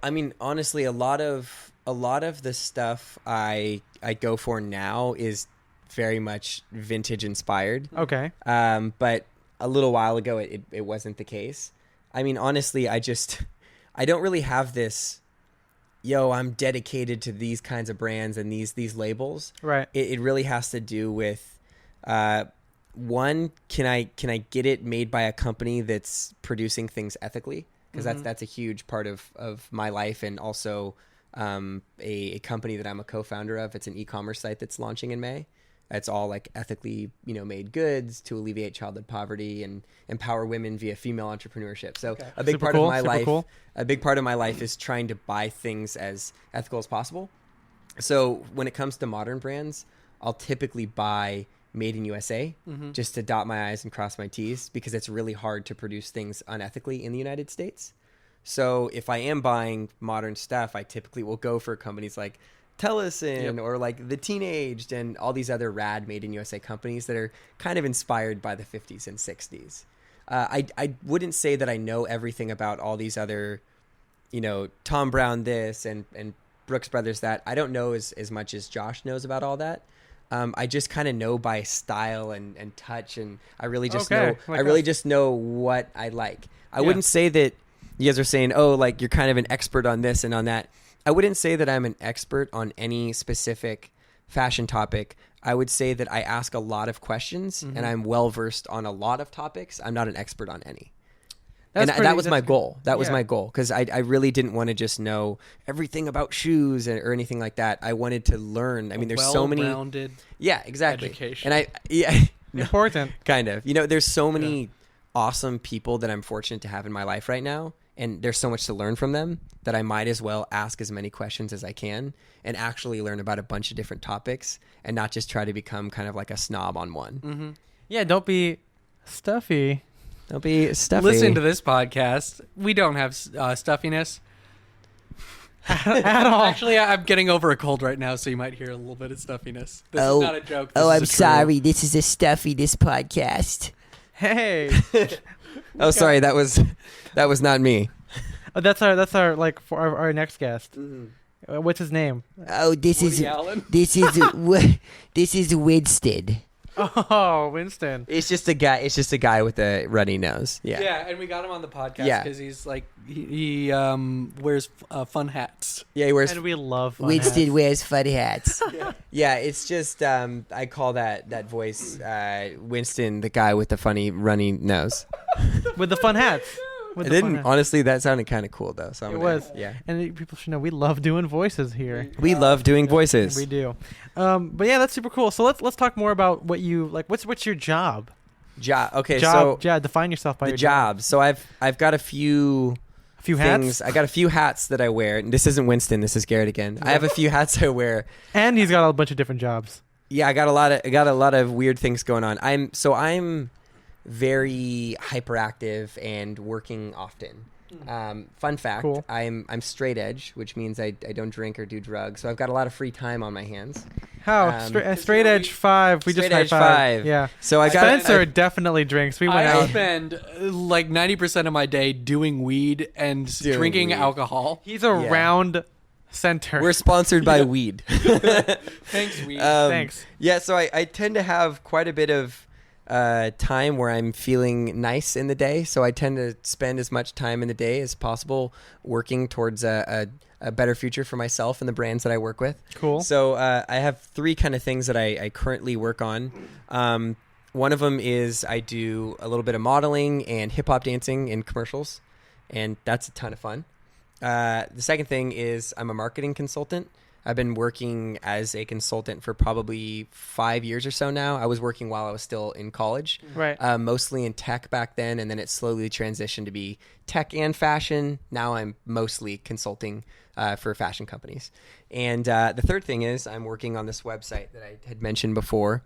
I mean, honestly, a lot of the stuff I go for now is very much vintage inspired. Okay. But a little while ago, it wasn't the case. I mean, honestly, I don't really have this, I'm dedicated to these kinds of brands and these labels. Right. It really has to do with, one, can I get it made by a company that's producing things ethically? Because that's a huge part of my life, and also a company that I'm a co-founder of. It's an e-commerce site that's launching in May. It's all like ethically, made goods to alleviate childhood poverty and empower women via female entrepreneurship. So a big part of my life, a big part of my life is trying to buy things as ethical as possible. So when it comes to modern brands, I'll typically buy made in USA just to dot my I's and cross my T's, because it's really hard to produce things unethically in the United States. So if I am buying modern stuff, I typically will go for companies like Tellison or like the Teenaged and all these other rad made in USA companies that are kind of inspired by the 50s and 60s. I wouldn't say that I know everything about all these other, Tom Brown this and Brooks Brothers that. I don't know as much as Josh knows about all that. I just kind of know by style and touch, and I really just just know what I like. I wouldn't say that you guys are saying, oh, like you're kind of an expert on this and on that. I wouldn't say that I'm an expert on any specific fashion topic. I would say that I ask a lot of questions and I'm well versed on a lot of topics. I'm not an expert on any. That was my goal. That was my goal, because I really didn't want to just know everything about shoes or anything like that. I wanted to learn. I mean, there's so many. Well-rounded exactly. Education. And Important. kind of. There's so many awesome people that I'm fortunate to have in my life right now, and there's so much to learn from them that I might as well ask as many questions as I can and actually learn about a bunch of different topics and not just try to become kind of like a snob on one. Mm-hmm. Yeah, don't be stuffy. Don't be stuffy. Listen to this podcast. We don't have stuffiness at all. Actually, I'm getting over a cold right now, so you might hear a little bit of stuffiness. This is not a joke. I'm sorry. This is a stuffiness podcast. Hey. Oh, sorry. That was not me. That's our like for our next guest. Mm-hmm. What's his name? Oh, this is Winston. Oh, Winston. It's just a guy. It's just a guy with a runny nose. Yeah. Yeah, and we got him on the podcast Yeah. because he's like he wears fun hats. Yeah. He wears. And we love fun Winston hats. wears fun hats. Yeah. It's just I call that voice Winston, the guy with the funny runny nose. With the fun hats. With It the fun didn't. hats. Honestly, that sounded kind of cool though. So It was. Yeah. And people should know we love doing voices here. We love doing voices. We do. But yeah, that's super cool. So let's talk more about what you like. What's your job? Okay. Job. So Yeah, define yourself by the your job. So I've got a few. A few things. hats. I got a few hats that I wear. And this isn't Winston. This is Garrett again. I have a few hats I wear. And he's got a bunch of different jobs. Yeah, I got a lot of weird things going on. I'm very hyperactive and working often. Fun fact: Cool. I'm straight edge, which means I don't drink or do drugs. So I've got a lot of free time on my hands. How? Straight Edge 5. We just Straight high Edge five. 5. Yeah. So I got Spencer definitely drinks. We went I out. spend like 90% of my day doing weed and drinking weed. alcohol. He's a round center. We're sponsored by weed. Thanks, weed. Thanks. Yeah, so I tend to have quite a bit of time where I'm feeling nice in the day. So I tend to spend as much time in the day as possible working towards a better future for myself and the brands that I work with. Cool. So I have three kind of things that I currently work on. One of them is I do a little bit of modeling and hip hop dancing in commercials, and that's a ton of fun. The second thing is I'm a marketing consultant. I've been working as a consultant for probably 5 years or so now. I was working while I was still in college, Right. mostly in tech back then, and then it slowly transitioned to be tech and fashion. Now I'm mostly consulting for fashion companies. And the third thing is I'm working on this website that I had mentioned before.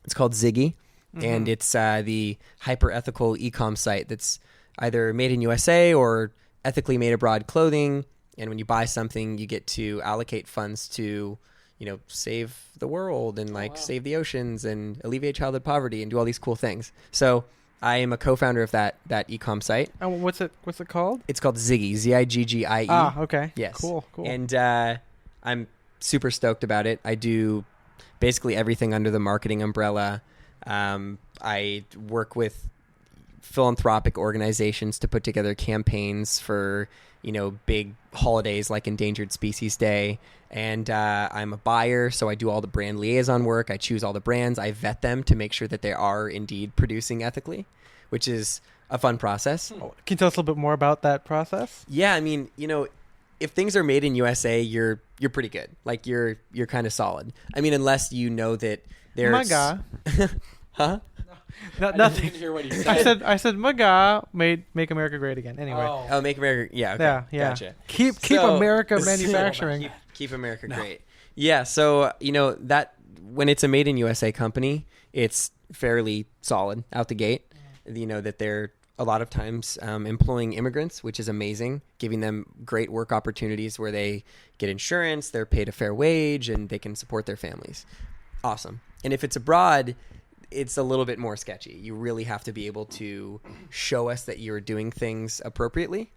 It's called Ziggy, and it's the hyper-ethical e-com site that's either made in USA or ethically made abroad clothing. And when you buy something, you get to allocate funds to, save the world and save the oceans and alleviate childhood poverty and do all these cool things. So I am a co-founder of that e-com site. And what's it called? It's called Ziggy, Ziggie. Ah, okay. Yes. Cool. And I'm super stoked about it. I do basically everything under the marketing umbrella. I work with philanthropic organizations to put together campaigns for big holidays like Endangered Species Day. And I'm a buyer, so I do all the brand liaison work. I choose all the brands. I vet them to make sure that they are indeed producing ethically, which is a fun process. Can you tell us a little bit more about that process? Yeah, I mean, if things are made in USA, you're pretty good. Like you're kind of solid. I mean, unless you know that there's Maga. Huh? Nothing. Didn't hear what he said. I said Maga make America great again. Anyway. Oh, make America. Yeah. Okay. Yeah. Gotcha. Keep So- America manufacturing. Keep America great. Yeah. So that when it's a made in USA company, it's fairly solid out the gate. That they're a lot of times employing immigrants, which is amazing, giving them great work opportunities where they get insurance, they're paid a fair wage, and they can support their families. Awesome. And if it's abroad, it's a little bit more sketchy. You really have to be able to show us that you're doing things appropriately.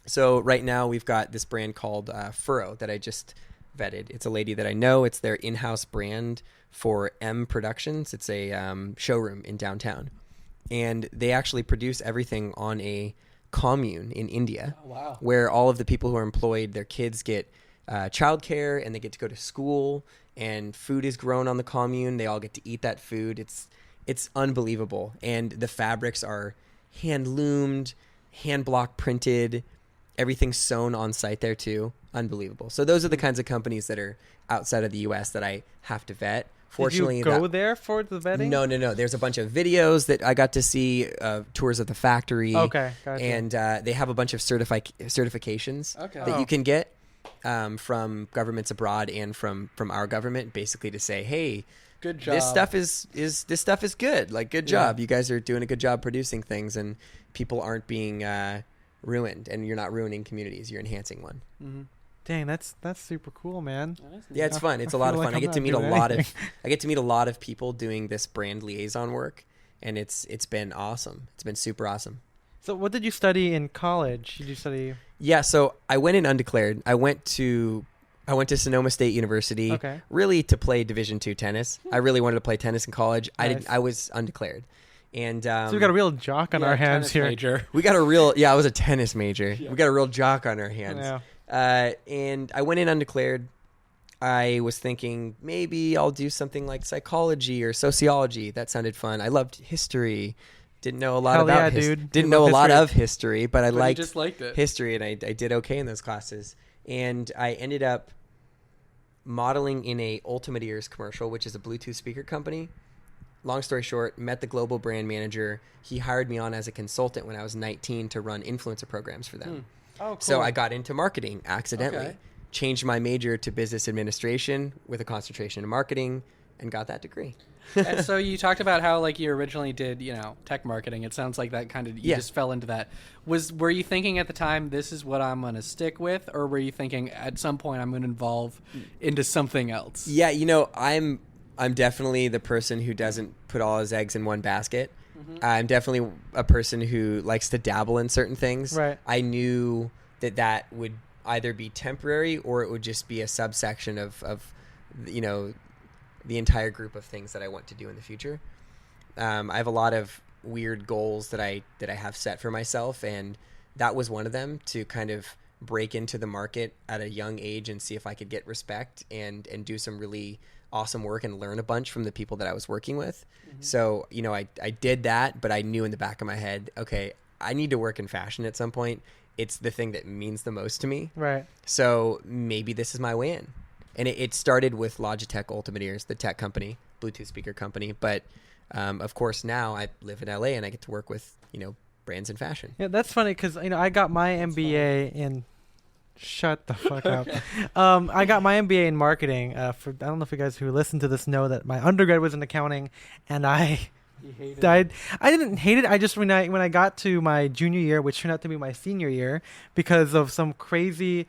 So right now we've got this brand called Furrow that I just vetted. It's a lady that I know. It's their in-house brand for M Productions. It's a showroom in downtown. And they actually produce everything on a commune in India. Oh, wow. Where all of the people who are employed, their kids get childcare and they get to go to school, and food is grown on the commune. They all get to eat that food. It's unbelievable. And the fabrics are hand loomed, hand block printed, everything's sewn on site there too. Unbelievable. So those are the kinds of companies that are outside of the US that I have to vet. Fortunately, did you go there for the vetting? No. There's a bunch of videos that I got to see, tours of the factory. Okay, gotcha. And they have a bunch of certifications that you can get from governments abroad and from our government, basically to say, hey, good job. This stuff is good. Like, good job. You guys are doing a good job producing things, and people aren't being ruined, and you're not ruining communities. You're enhancing one. Mm-hmm. Dang, that's super cool, man. Yeah, it's fun. It's a lot of fun. I get to meet a lot of people doing this brand liaison work, and it's been awesome. It's been super awesome. So what did you study in college? Did you study? Yeah, so I went in undeclared. I went to Sonoma State University, really to play Division II tennis. I really wanted to play tennis in college. Nice. I was undeclared. And so we got a real jock on our hands here. Major. We got a real, I was a tennis major. Yeah. We got a real jock on our hands. Yeah. And I went in undeclared. I was thinking maybe I'll do something like psychology or sociology. That sounded fun. I loved history. Didn't know a lot about Didn't know a lot of history, but I just liked it. History, and I did okay in those classes. And I ended up modeling in a Ultimate Ears commercial, which is a Bluetooth speaker company. Long story short, met the global brand manager. He hired me on as a consultant when I was 19 to run influencer programs for them. Oh, cool. So I got into marketing accidentally. Changed my major to business administration with a concentration in marketing, and got that degree. And so you talked about how like you originally did, tech marketing. It sounds like that kind of you just fell into that. Were you thinking at the time this is what I'm going to stick with, or were you thinking at some point I'm going to evolve into something else? Yeah, I'm definitely the person who doesn't put all his eggs in one basket. Mm-hmm. I'm definitely a person who likes to dabble in certain things. Right. I knew that would either be temporary or it would just be a subsection of the entire group of things that I want to do in the future. I have a lot of weird goals that I have set for myself, and that was one of them, to kind of break into the market at a young age and see if I could get respect and do some really awesome work and learn a bunch from the people that I was working with. Mm-hmm. So, I did that, but I knew in the back of my head, okay, I need to work in fashion at some point. It's the thing that means the most to me. Right. So maybe this is my way in. And it started with Logitech Ultimate Ears, the tech company, Bluetooth speaker company. But, of course, now I live in LA and I get to work with, brands in fashion. Yeah, that's funny because, I got my MBA in... Shut the fuck up. I got my MBA in marketing. I don't know if you guys who listen to this know that my undergrad was in accounting, and I didn't hate it. I just when I got to my junior year, which turned out to be my senior year, because of some crazy.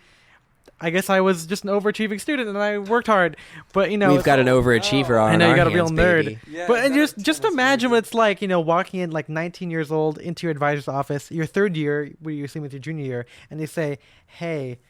I guess I was just an overachieving student and I worked hard, but we've got an overachiever on. I know you you got hands, a real nerd, baby. Yeah, but just imagine what it's like, walking in like 19 years old into your advisor's office, your third year, where you're sitting with your junior year, and they say, "Hey,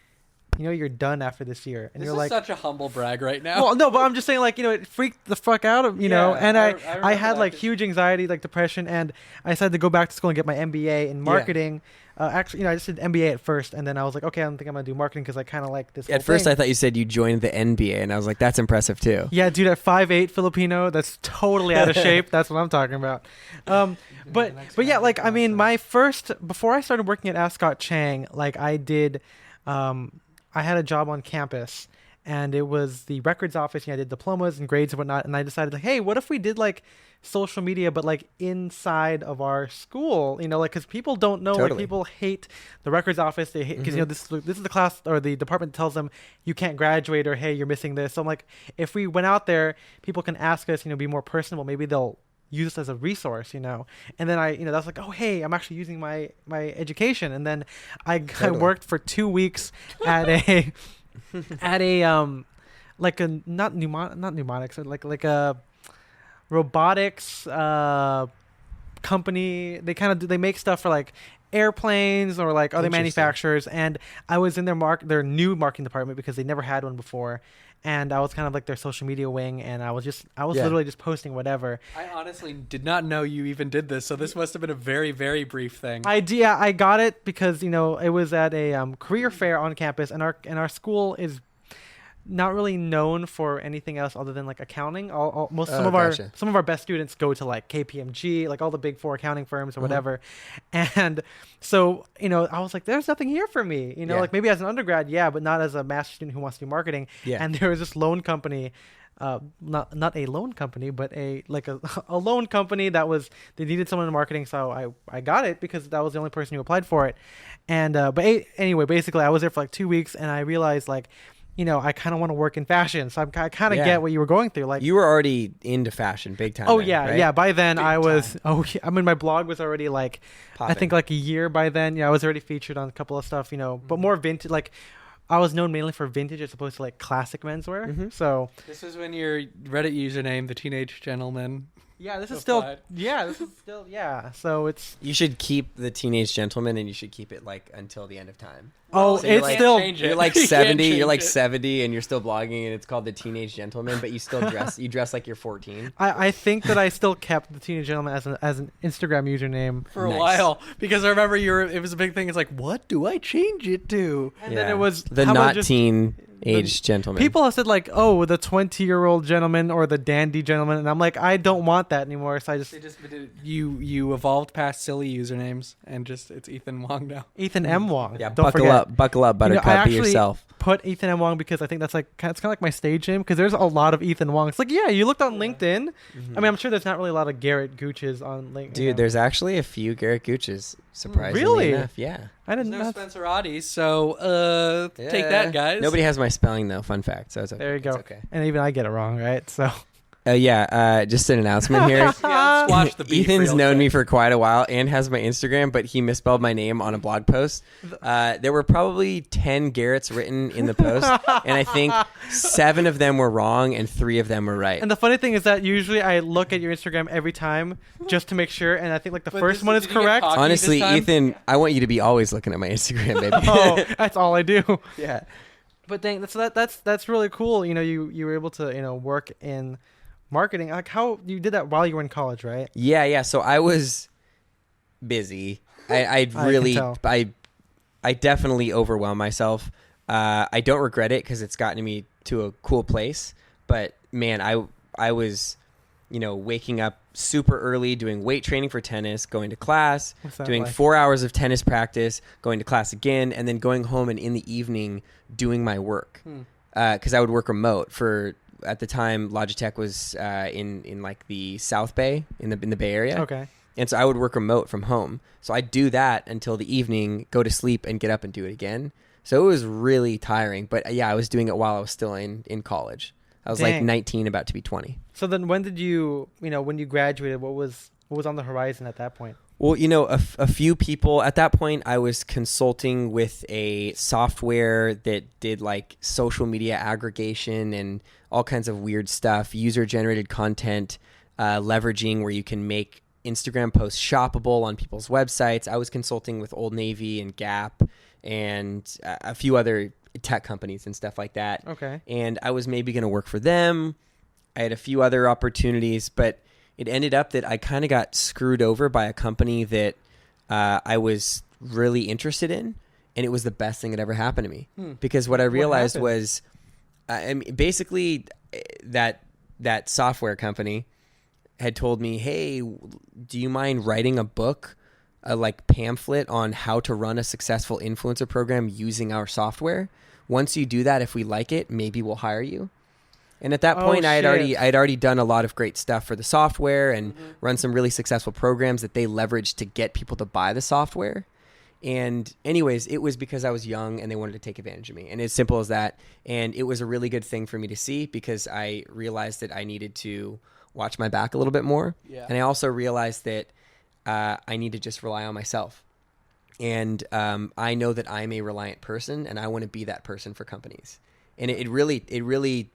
you're done after this year," and you're like, "This is such a humble brag right now." Well, no, but I'm just saying, like, it freaked the fuck out of and I had like huge anxiety, like depression, and I decided to go back to school and get my MBA in marketing. Actually, I just did MBA at first, and then I was like, okay, I don't think I'm gonna do marketing because I kind of like this. At first, I thought you said you joined the NBA, and I was like, that's impressive too. Yeah, dude, at 5'8" Filipino, that's totally out of shape. That's what I'm talking about. But yeah, like, I mean, before I started working at Ascot Chang, like I did, I had a job on campus. And it was the records office. I did diplomas and grades and whatnot. And I decided, like, hey, what if we did like social media, but like inside of our school? Like, because people don't know. Totally. Like, people hate the records office. They hate because this is the class or the department that tells them you can't graduate, or hey, you're missing this. So I'm like, if we went out there, people can ask us, be more personable. Maybe they'll use this as a resource, And then that's like, oh, hey, I'm actually using my education. And then I worked for 2 weeks at a like a not pneumatics, or like a robotics company. They make stuff for like airplanes or like other manufacturers, and I was in their new marketing department because they never had one before, and I was kind of like their social media wing, and I was literally just posting whatever. I honestly did not know you even did this, so this must have been a very, very brief thing. I got it because it was at a career fair on campus, and our school is not really known for anything else other than like accounting. Some of our best students go to like KPMG, like all the big 4 accounting firms or whatever. And so, I was like, there's nothing here for me, like maybe as an undergrad, but not as a master's student who wants to do marketing. Yeah. And there was this loan company, not a loan company, but a loan company they needed someone in marketing. So I got it because that was the only person who applied for it. And, anyway, basically I was there for like 2 weeks, and I realized like, I kind of want to work in fashion. So I kind of get what you were going through. Like, you were already into fashion big time. Oh, then, yeah. right? Yeah. By then my blog was already like, popping. I think like a year by then. I was already featured on a couple of stuff, but more vintage. Like, I was known mainly for vintage as opposed to like classic menswear. Mm-hmm. So this is when your Reddit username, the Teenage Gentleman. Yeah, this is still. So it's. You should keep the Teenage Gentleman, and you should keep it like until the end of time. Oh, so it's still. You're like 70. You're like 70, and you're still blogging, and it's called the Teenage Gentleman, but you still dress. You dress like you're 14. I think that I still kept the Teenage Gentleman as an Instagram username for a while, because I remember it was a big thing. It's like, what do I change it to? And then it was the not teen age gentleman. People have said like, oh, the 20-year-old gentleman or the dandy gentleman, and I'm like, I don't want that anymore. So you evolved past silly usernames, and it's Ethan Wong now. Ethan M. Wong. Yeah, buckle up, Buttercup. Be yourself. Put Ethan M. Wong because I think that's like it's kind of like my stage name, because there's a lot of Ethan Wong. It's like, yeah, you looked on LinkedIn. Mm-hmm. I mean, I'm sure there's not really a lot of Garret Gooches on LinkedIn. Dude, there's actually a few Garret Gooches. Surprisingly enough, yeah. I didn't know. Spencer Audis, so take that, guys. Nobody has my spelling though. Fun fact. So it's okay. There you go. It's okay. And even I get it wrong, right? So. Just an announcement here. Ethan's known me for quite a while and has my Instagram, but he misspelled my name on a blog post. There were probably 10 Garrets written in the post, and I think 7 of them were wrong and 3 of them were right. And the funny thing is that usually I look at your Instagram every time just to make sure, and I think like the first one is correct. Honestly, Ethan, I want you to be always looking at my Instagram, baby. Oh, that's all I do. Yeah. But that's really cool. You were able to work in marketing. Like, how you did that while you were in college, right? Yeah. So I was busy. I definitely overwhelmed myself. I don't regret it because it's gotten me to a cool place. But man, I was, waking up super early, doing weight training for tennis, going to class, doing like? 4 hours of tennis practice, going to class again, and then going home and in the evening doing my work. Because I would work remote for. At the time, Logitech was in like the South Bay in the Bay Area. Okay. And so I would work remote from home. So I'd do that until the evening, go to sleep, and get up and do it again. So it was really tiring. But yeah, I was doing it while I was still in college. I was like 19, about to be 20. So then, when did you when you graduated? What was on the horizon at that point? Well, a few people at that point, I was consulting with a software that did like social media aggregation and all kinds of weird stuff, user-generated content, leveraging where you can make Instagram posts shoppable on people's websites. I was consulting with Old Navy and Gap and a few other tech companies and stuff like that. Okay. And I was maybe going to work for them. I had a few other opportunities, but it ended up that I kind of got screwed over by a company that I was really interested in, and it was the best thing that ever happened to me. Because what I realized was, basically, that software company had told me, "Hey, do you mind writing a book, like pamphlet on how to run a successful influencer program using our software? Once you do that, if we like it, maybe we'll hire you." And at that point, I had already done a lot of great stuff for the software and run some really successful programs that they leveraged to get people to buy the software. And anyways, it was because I was young and they wanted to take advantage of me. And as simple as that. And it was a really good thing for me to see because I realized that I needed to watch my back a little bit more. Yeah. And I also realized that I need to just rely on myself. And I know that I'm a reliant person, and I want to be that person for companies. And it really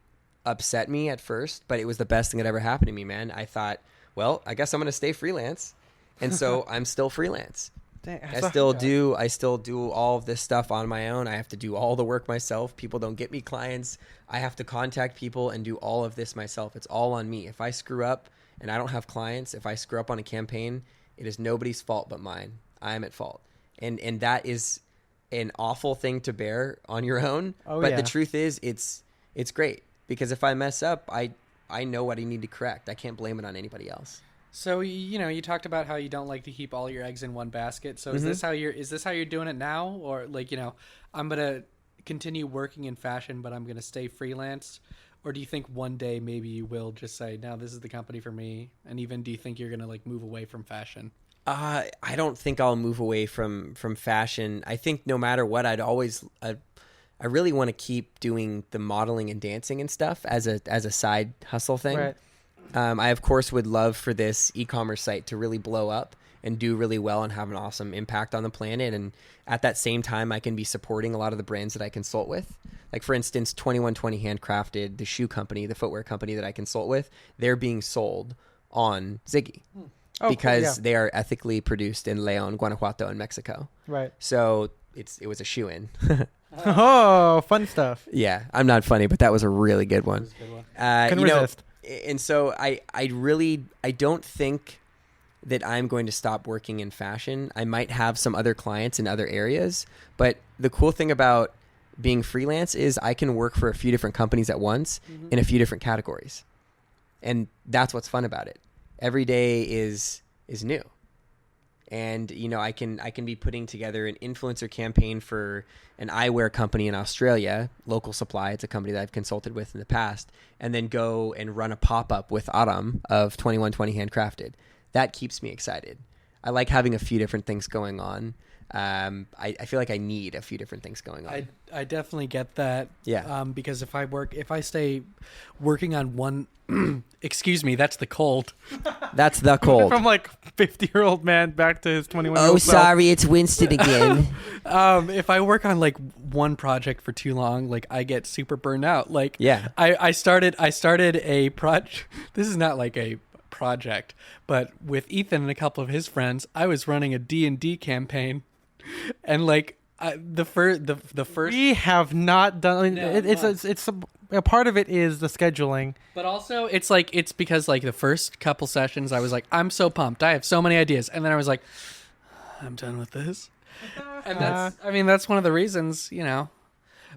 upset me at first, but it was the best thing that ever happened to me, man. I thought, well, I guess I'm going to stay freelance. And so I'm still freelance. Dang, I still do all of this stuff on my own. I have to do all the work myself. People don't get me clients. I have to contact people and do all of this myself. It's all on me. If I screw up and I don't have clients, if I screw up on a campaign, it is nobody's fault but mine. I am at fault. And that is an awful thing to bear on your own. But the truth is it's great, because if I mess up, I know what I need to correct. I can't blame it on anybody else. So you talked about how you don't like to keep all your eggs in one basket. So is this how you're doing it now, or I'm gonna continue working in fashion, but I'm gonna stay freelance? Or do you think one day maybe you will just say, no, this is the company for me? And even do you think you're gonna move away from fashion? I don't think I'll move away from fashion. I think no matter what, I really want to keep doing the modeling and dancing and stuff as a side hustle thing. Right. I, of course, would love for this e-commerce site to really blow up and do really well and have an awesome impact on the planet. And at that same time, I can be supporting a lot of the brands that I consult with. Like, for instance, 2120 Handcrafted, the shoe company, the footwear company that I consult with, they're being sold on Ziggy because they are ethically produced in León, Guanajuato, in Mexico. Right. So it was a shoe-in. Oh, fun stuff. Yeah, I'm not funny, but that was a really good one. Couldn't resist. And so I don't think that I'm going to stop working in fashion. I might have some other clients in other areas, but the cool thing about being freelance is I can work for a few different companies at once in a few different categories. And that's what's fun about it. Every day is new. And, I can be putting together an influencer campaign for an eyewear company in Australia, Local Supply. It's a company that I've consulted with in the past, and then go and run a pop-up with Autumn of 2120 Handcrafted. That keeps me excited. I like having a few different things going on. I feel like I need a few different things going on. I definitely get that. Yeah. Because if I stay working on one, excuse me, that's the cold. That's the cold. From 50-year-old man back to his 21-year-old Oh, sorry, it's Winston again. If I work on one project for too long, I get super burned out. Yeah. I started a project. This is not a project, but with Ethan and a couple of his friends, I was running a D&D campaign, and the first We have not done. No, It's a part of it is the scheduling. But also, it's because the first couple sessions, I was I'm so pumped. I have so many ideas. And then I was I'm done with this. And that's one of the reasons,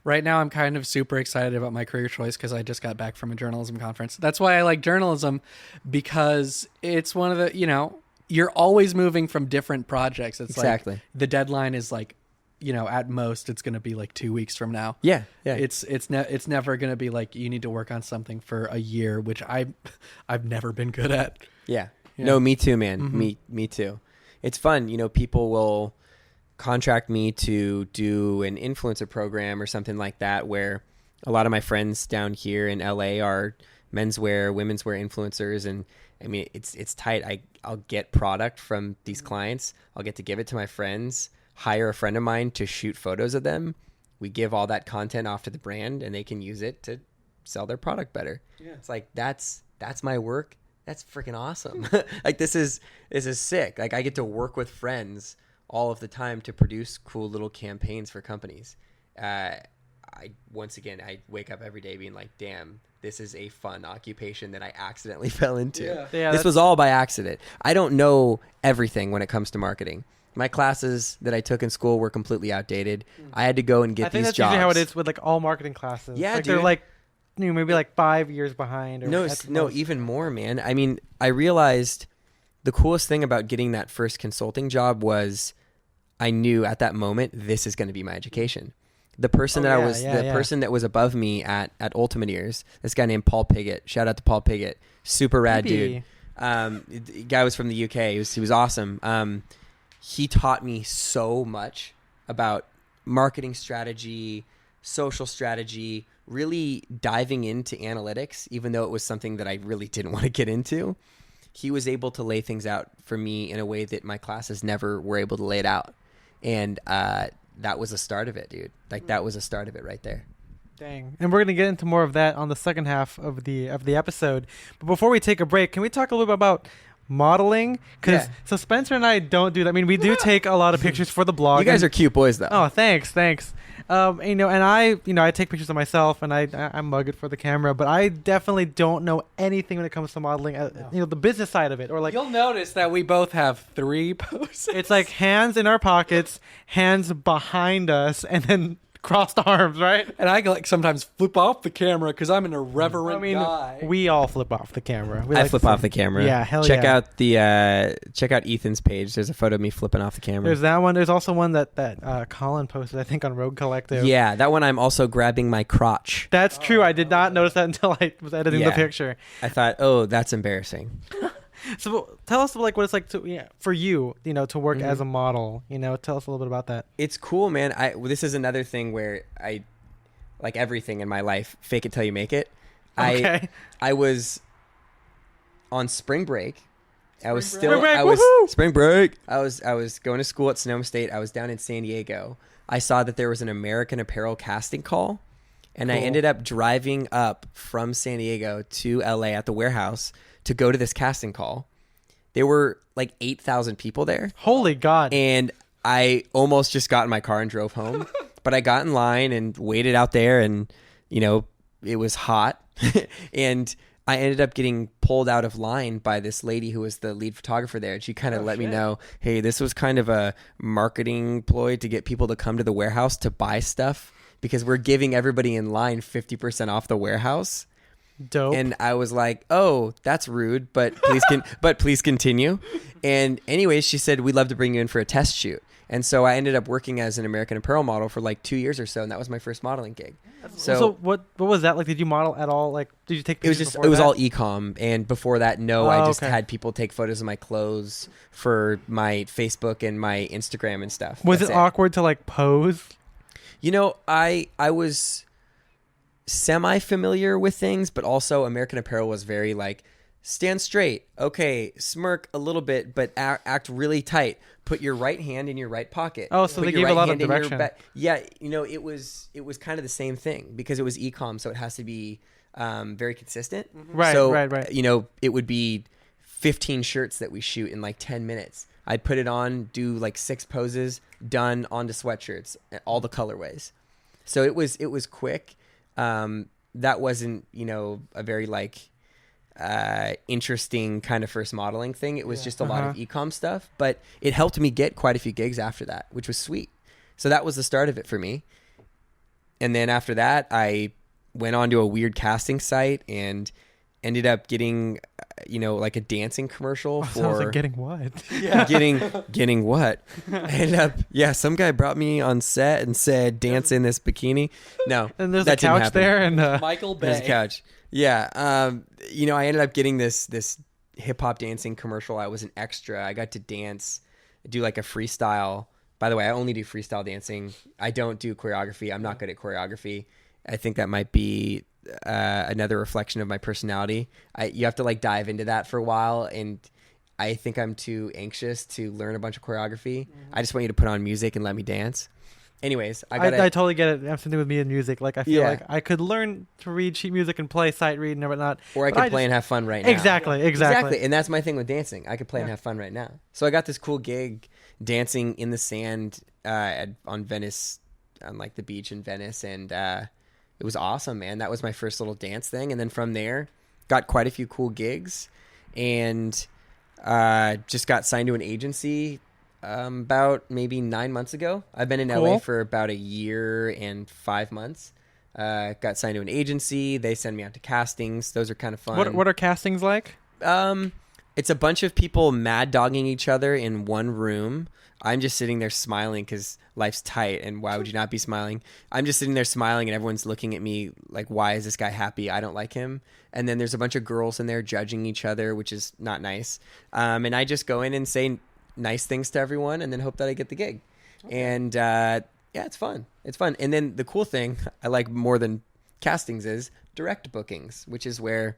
right now I'm kind of super excited about my career choice because I just got back from a journalism conference. That's why I like journalism, because it's one of the, you're always moving from different projects. It's exactly. The deadline is at most it's going to be 2 weeks from now. Yeah. It's never going to be you need to work on something for a year, which I've never been good at. Yeah. No, me too, man. Me too. It's fun. People will contract me to do an influencer program or something like that, where a lot of my friends down here in LA are menswear, women's wear influencers. And I mean, it's tight. I'll get product from these clients. I'll get to give it to my friends, hire a friend of mine to shoot photos of them. We give all that content off to the brand and they can use it to sell their product better. Yeah. It's that's my work. That's freaking awesome. This is sick. I get to work with friends all of the time to produce cool little campaigns for companies. I wake up every day being damn, this is a fun occupation that I accidentally fell into. Yeah, this was all by accident. I don't know everything when it comes to marketing. My classes that I took in school were completely outdated. I had to go and get these jobs. I think that's usually how it is with all marketing classes. Yeah, dude. They're maybe 5 years behind. Or no, even more, man. I mean, I realized the coolest thing about getting that first consulting job was I knew at that moment this is going to be my education. The person person that was above me at Ultimate Ears, this guy named Paul Piggott. Shout out to Paul Piggott, super rad dude. The guy was from the UK. He was awesome. He taught me so much about marketing strategy, social strategy, really diving into analytics, even though it was something that I really didn't want to get into. He was able to lay things out for me in a way that my classes never were able to lay it out. And that was the start of it, dude. Like, that was the start of it right there. Dang. And we're going to get into more of that on the second half of the episode. But before we take a break, can we talk a little bit about modeling? Because so Spencer and I don't do that. I mean, we do take a lot of pictures for the blog. You guys are cute boys, though. Oh, thanks. And I take pictures of myself and I mug it for the camera, but I definitely don't know anything when it comes to modeling. The business side of it, or like You'll notice that we both have 3 poses. it's like hands in our pockets, hands behind us, and then crossed arms, right? And I like sometimes flip off the camera because I'm an irreverent guy. We all flip off the camera. I flip off the camera. Yeah, hell check yeah. out check out Ethan's page. There's a photo of me flipping off the camera. There's that one. There's also one that Colin posted, I think, on Rogue Collective. Yeah, that one I'm also grabbing my crotch. That's true. I did not notice that until I was editing the picture. I thought, oh, that's embarrassing. So tell us like what it's like to for you, to work as a model. Tell us a little bit about that. It's cool, man. This is another thing where I, like everything in my life, fake it till you make it. Okay. I was on spring break. Spring break. I was going to school at Sonoma State. I was down in San Diego. I saw that there was an American Apparel casting call, and I ended up driving up from San Diego to LA at the warehouse to go to this casting call. There were like 8,000 people there. Holy God. And I almost just got in my car and drove home. But I got in line and waited out there, and, it was hot. And I ended up getting pulled out of line by this lady who was the lead photographer there. And she kind of let me know, hey, this was kind of a marketing ploy to get people to come to the warehouse to buy stuff, because we're giving everybody in line 50% off the warehouse. Dope. And I was like, oh, that's rude, but please continue. And anyways, she said, we'd love to bring you in for a test shoot. And so I ended up working as an American Apparel model for like 2 years or so, and that was my first modeling gig. So what was that like? Did you model at all? Like, did you take pictures? It was all e-com, and before that, I just had people take photos of my clothes for my Facebook and my Instagram and stuff. Was it awkward to like pose? I was semi-familiar with things, but also American Apparel was very like, stand straight, okay, smirk a little bit, but act really tight. Put your right hand in your right pocket. Oh, so they gave a lot of direction. Yeah, it was kind of the same thing, because it was e-com, so it has to be very consistent. Right, so, right. It would be 15 shirts that we shoot in like 10 minutes. I'd put it on, do like 6 poses, done, onto sweatshirts, all the colorways. So it was quick. That wasn't, a very like interesting kind of first modeling thing. It was just a lot of e-com stuff, but it helped me get quite a few gigs after that, which was sweet. So that was the start of it for me. And then after that, I went on to a weird casting site and ended up getting, like a dancing commercial for. Sounds like getting what? Yeah, getting what? Some guy brought me on set and said, "Dance in this bikini." No, and there's a couch there, and Michael Bay. There's a couch. Yeah, I ended up getting this hip hop dancing commercial. I was an extra. I got to dance, do like a freestyle. By the way, I only do freestyle dancing. I don't do choreography. I'm not good at choreography. I think that might be another reflection of my personality. You have to like dive into that for a while, and I think I'm too anxious to learn a bunch of choreography. I just want you to put on music and let me dance. Anyways, I totally get it. It has to do with me and music. Like, I feel like I could learn to read sheet music and play sight read and whatnot. Or I could play and have fun right now. Exactly. And that's my thing with dancing. I could play and have fun right now. So I got this cool gig dancing in the sand on Venice, on like the beach in Venice, and it was awesome, man. That was my first little dance thing. And then from there, got quite a few cool gigs, and just got signed to an agency about maybe 9 months ago. I've been in LA for about a year and 5 months. Got signed to an agency. They send me out to castings. Those are kind of fun. What are castings like? It's a bunch of people mad dogging each other in one room. I'm just sitting there smiling because life's tight, and why would you not be smiling? I'm just sitting there smiling, and everyone's looking at me like, why is this guy happy? I don't like him. And then there's a bunch of girls in there judging each other, which is not nice. And I just go in and say nice things to everyone, and then hope that I get the gig. Okay. And Yeah, it's fun. It's fun. And then the cool thing I like more than castings is direct bookings, which is where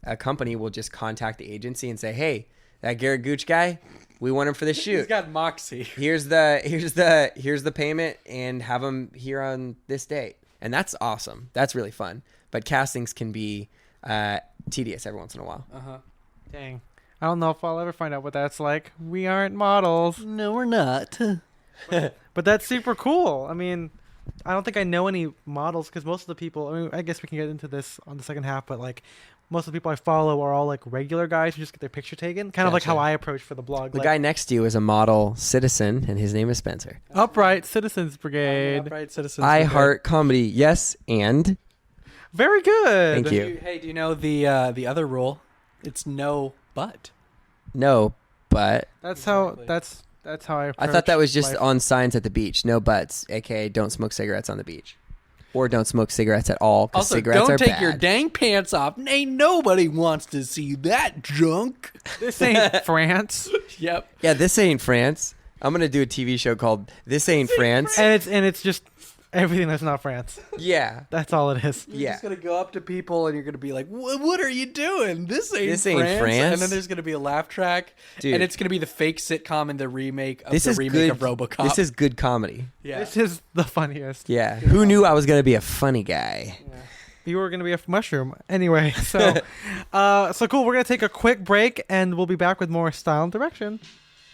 a company will just contact the agency and say, "Hey, that Garret Gooch guy, we want him for this shoot. He's got moxie. Here's the payment, and have him here on this date." And that's awesome. That's really fun. But castings can be tedious every once in a while. Dang. I don't know if I'll ever find out what that's like. We aren't models. No, we're not. But that's super cool. I mean, I don't think I know any models because most of the people, I mean, I guess we can get into this on the second half, but like most of the people I follow are all like regular guys who just get their picture taken. Kind of like how I approach for the blog. The like, guy next to you is a model citizen, and his name is Spencer. Upright Citizens Brigade. Upright Citizens. I Brigade. heart comedy. Yes, and Very good. Thank you. Hey, do you know the other rule? It's no but. no, but That's Exactly. how that's how I approach I thought that was just life. on signs at the beach. No buts, aka don't smoke cigarettes on the beach, or don't smoke cigarettes at all because Also, cigarettes don't are take bad. your dang pants off. Ain't nobody wants to see that junk. This ain't France. Yep. Yeah, this ain't France. I'm gonna do a TV show called "This Ain't France." and it's just everything that's not France. Yeah, That's all it is. You're Yeah. just gonna go up to people and you're gonna be like, "What are you doing? This ain't France." And then there's gonna be a laugh track, Dude. and it's gonna be the fake sitcom and the remake of this the is remake good. of RoboCop. This is good comedy. yeah. This is the funniest. Yeah, who knew I was gonna be a funny guy? You were gonna be a mushroom anyway. So, so cool. We're gonna take a quick break, and we'll be back with more Style and Direction.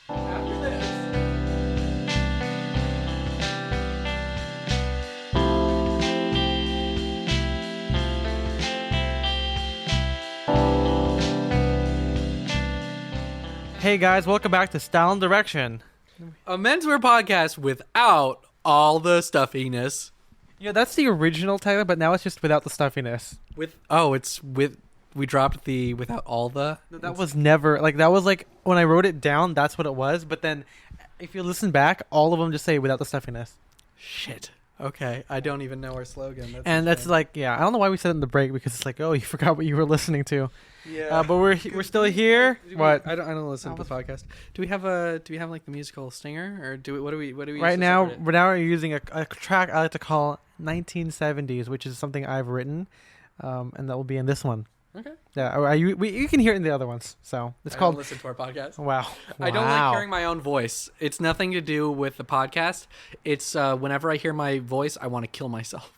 After this. Hey guys, welcome back to Style and Direction. A menswear podcast without all the stuffiness. Yeah, that's the original title, but now it's just without the stuffiness. We dropped the without all the. That was never that was like when I wrote it down. That's what it was. But then, if you listen back, all of them just say without the stuffiness. Shit. Okay, I don't even know our slogan. That's like, yeah, I don't know why we said it in the break because it's like, oh, you forgot what you were listening to. yeah. But we're still here. What? I don't listen to the podcast. Do we have like the musical stinger or what do we Right use to now, separate it? we're using a track I like to call 1970s, which is something I've written, and that will be in this one. Okay. Yeah, you can hear it in the other ones. So it's I called. don't listen to our podcast. Wow. I don't like Wow. hearing my own voice. It's nothing to do with the podcast. It's whenever I hear my voice, I want to kill myself.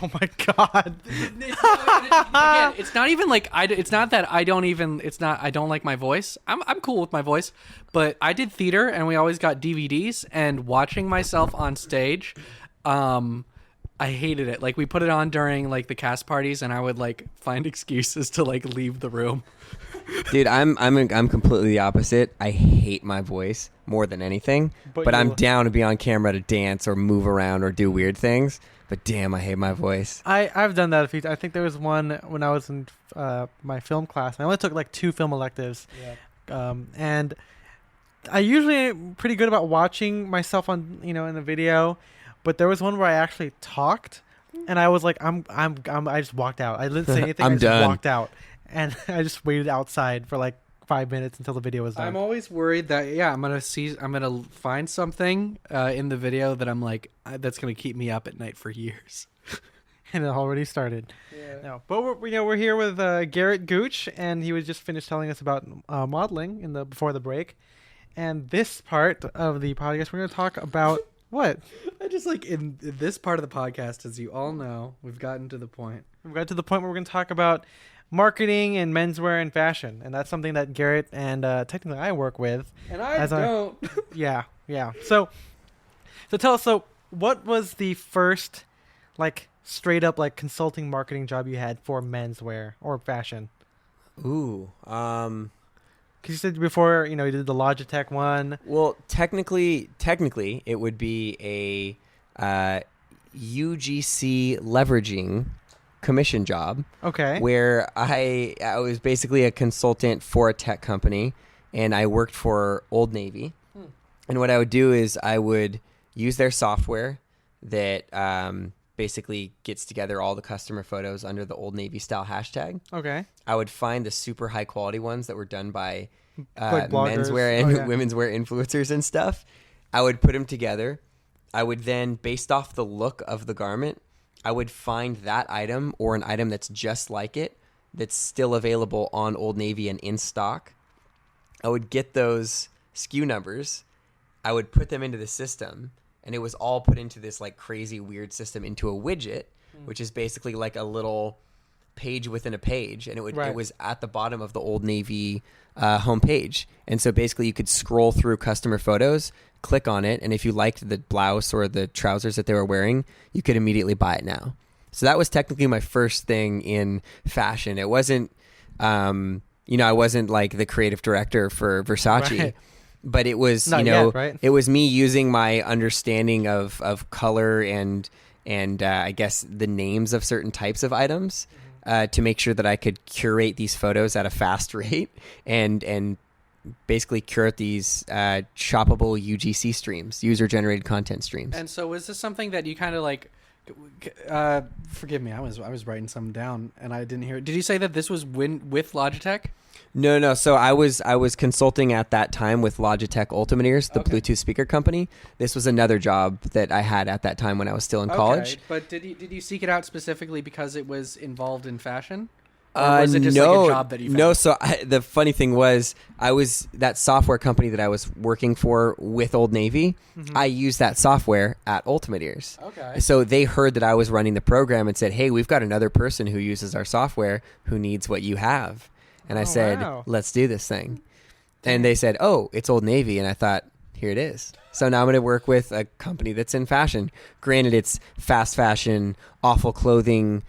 Oh my god. Again, it's not even like it's not that I don't even. It's not I don't like my voice. I'm cool with my voice, but I did theater and we always got DVDs. And watching myself on stage, I hated it. Like we put it on during like the cast parties, and I would like find excuses to like leave the room. Dude, I'm completely the opposite. I hate my voice more than anything, but I'm down to be on camera to dance or move around or do weird things. But damn, I hate my voice. I've done that a few times. I think there was one when I was in my film class. I only took like 2 film electives. Yeah. And I usually am pretty good about watching myself on, in a video, but there was one where I actually talked and I was like, I just walked out. I didn't say anything. I'm I just done. walked out and I just waited outside for like 5 minutes until the video was done. I'm always worried that I'm gonna find something in the video that I'm like that's gonna keep me up at night for years. And it already started. Yeah. No, but we're here with Garret Gooch, and he was just finished telling us about modeling before the break. And this part of the podcast, we're going to talk about what? I just like in this part of the podcast, as you all know, we've gotten to the point. We've got to the point where we're going to talk about marketing and menswear and fashion, and that's something that Garret and technically I work with. And I As I- don't. Yeah. So tell us. So what was the first like straight up like consulting marketing job you had for menswear or fashion? Ooh. Because you said before, you did the Logitech one. Well, technically, it would be a UGC leveraging commission job. Okay. Where I was basically a consultant for a tech company, and I worked for Old Navy. And what I would do is I would use their software that basically gets together all the customer photos under the Old Navy style hashtag. Okay. I would find the super high quality ones that were done by Like bloggers. menswear and Oh, yeah. women's wear influencers and stuff. I would put them together, I would then, based off the look of the garment, I would find that item or an item that's just like it, that's still available on Old Navy and in stock. I would get those SKU numbers. I would put them into the system, and it was all put into this like crazy weird system into a widget, which is basically like a little page within a page, and it was at the bottom of the Old Navy homepage. And so basically you could scroll through customer photos, click on it, and if you liked the blouse or the trousers that they were wearing, you could immediately buy it now. So that was technically my first thing in fashion. It wasn't, I wasn't like the creative director for Versace, Right. but it was, Not yet, right? it was me using my understanding of color and I guess the names of certain types of items to make sure that I could curate these photos at a fast rate and basically curate these shoppable UGC streams, user generated content streams. And so was this something that you kind of like? Forgive me, I was writing something down and I didn't hear it. Did you say that this was with Logitech? No. So I was consulting at that time with Logitech Ultimate Ears, the Okay. Bluetooth speaker company. This was another job that I had at that time when I was still in college. Okay, but did you seek it out specifically because it was involved in fashion? Or was it just no, like a job that you found? No, so the funny thing was, that software company that I was working for with Old Navy, I used that software at Ultimate Ears. Okay. So they heard that I was running the program and said, hey, we've got another person who uses our software who needs what you have. And I said, wow. let's do this thing. And they said, oh, it's Old Navy. And I thought, here it is. So now I'm going to work with a company that's in fashion. Granted, it's fast fashion, awful clothing,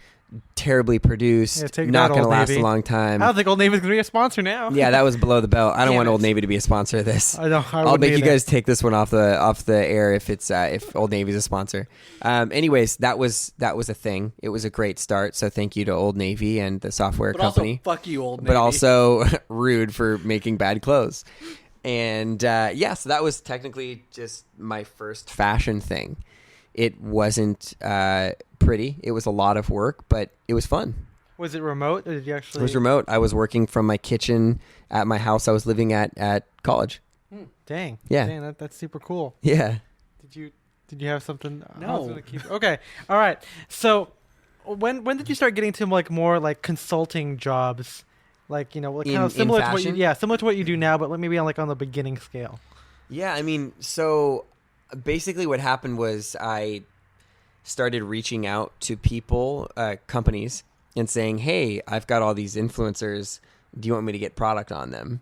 terribly produced, Yeah, take not that, going to Old last Navy. a long time. I don't think Old Navy's gonna be a sponsor now. Yeah, that was below the belt. I don't Damn want it. Old Navy to be a sponsor of this. I don't. I'll make you guys take this one off the air if it's if Old Navy's a sponsor. Anyways, that was a thing. It was a great start. So thank you to Old Navy and the software But company. also, fuck you, Old Navy. But also rude for making bad clothes. And so that was technically just my first fashion thing. It wasn't pretty. It was a lot of work, but it was fun. Was it remote, or did you actually? It was remote. I was working from my kitchen at my house I was living at college. Dang. Yeah. Dang, that's super cool. Yeah. Did you have something? I No. was gonna keep- okay. All right. So, when did you start getting to like more like consulting jobs, like like kind In of similar to what fashion? similar to what you do now, but like maybe on the beginning scale. Yeah, I mean, so basically what happened was I started reaching out to people, companies, and saying, hey, I've got all these influencers. Do you want me to get product on them?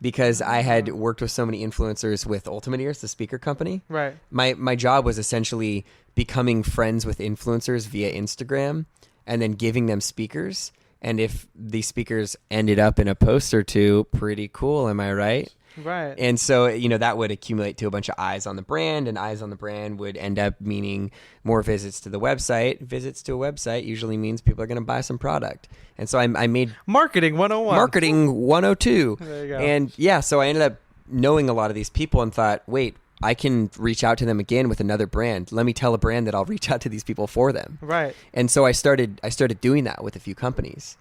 Because I had worked with so many influencers with Ultimate Ears, the speaker company. Right. My job was essentially becoming friends with influencers via Instagram and then giving them speakers. And if these speakers ended up in a post or two, pretty cool, am I right? Right. And so, that would accumulate to a bunch of eyes on the brand, and eyes on the brand would end up meaning more visits to the website. Visits to a website usually means people are going to buy some product. And so I made Marketing 101. Marketing 102. There you go. And yeah, so I ended up knowing a lot of these people and thought, wait, I can reach out to them again with another brand. Let me tell a brand that I'll reach out to these people for them. Right. And so I started doing that with a few companies.